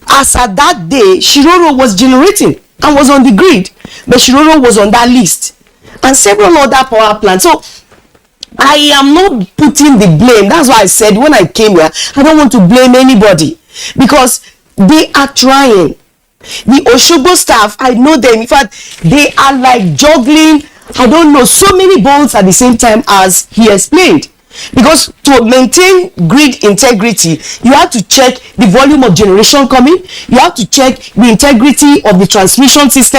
as at that day, Shiroro was generating and was on the grid, but Shiroro was on that list and several other power plants. So I am not putting the blame. That's why I said when I came here, I don't want to blame anybody, because they are trying. The Oshobo staff, I know them. In fact, they are like juggling, I don't know, so many balls at the same time, as he explained. Because to maintain grid integrity, you have to check the volume of generation coming, you have to check the integrity of the transmission system.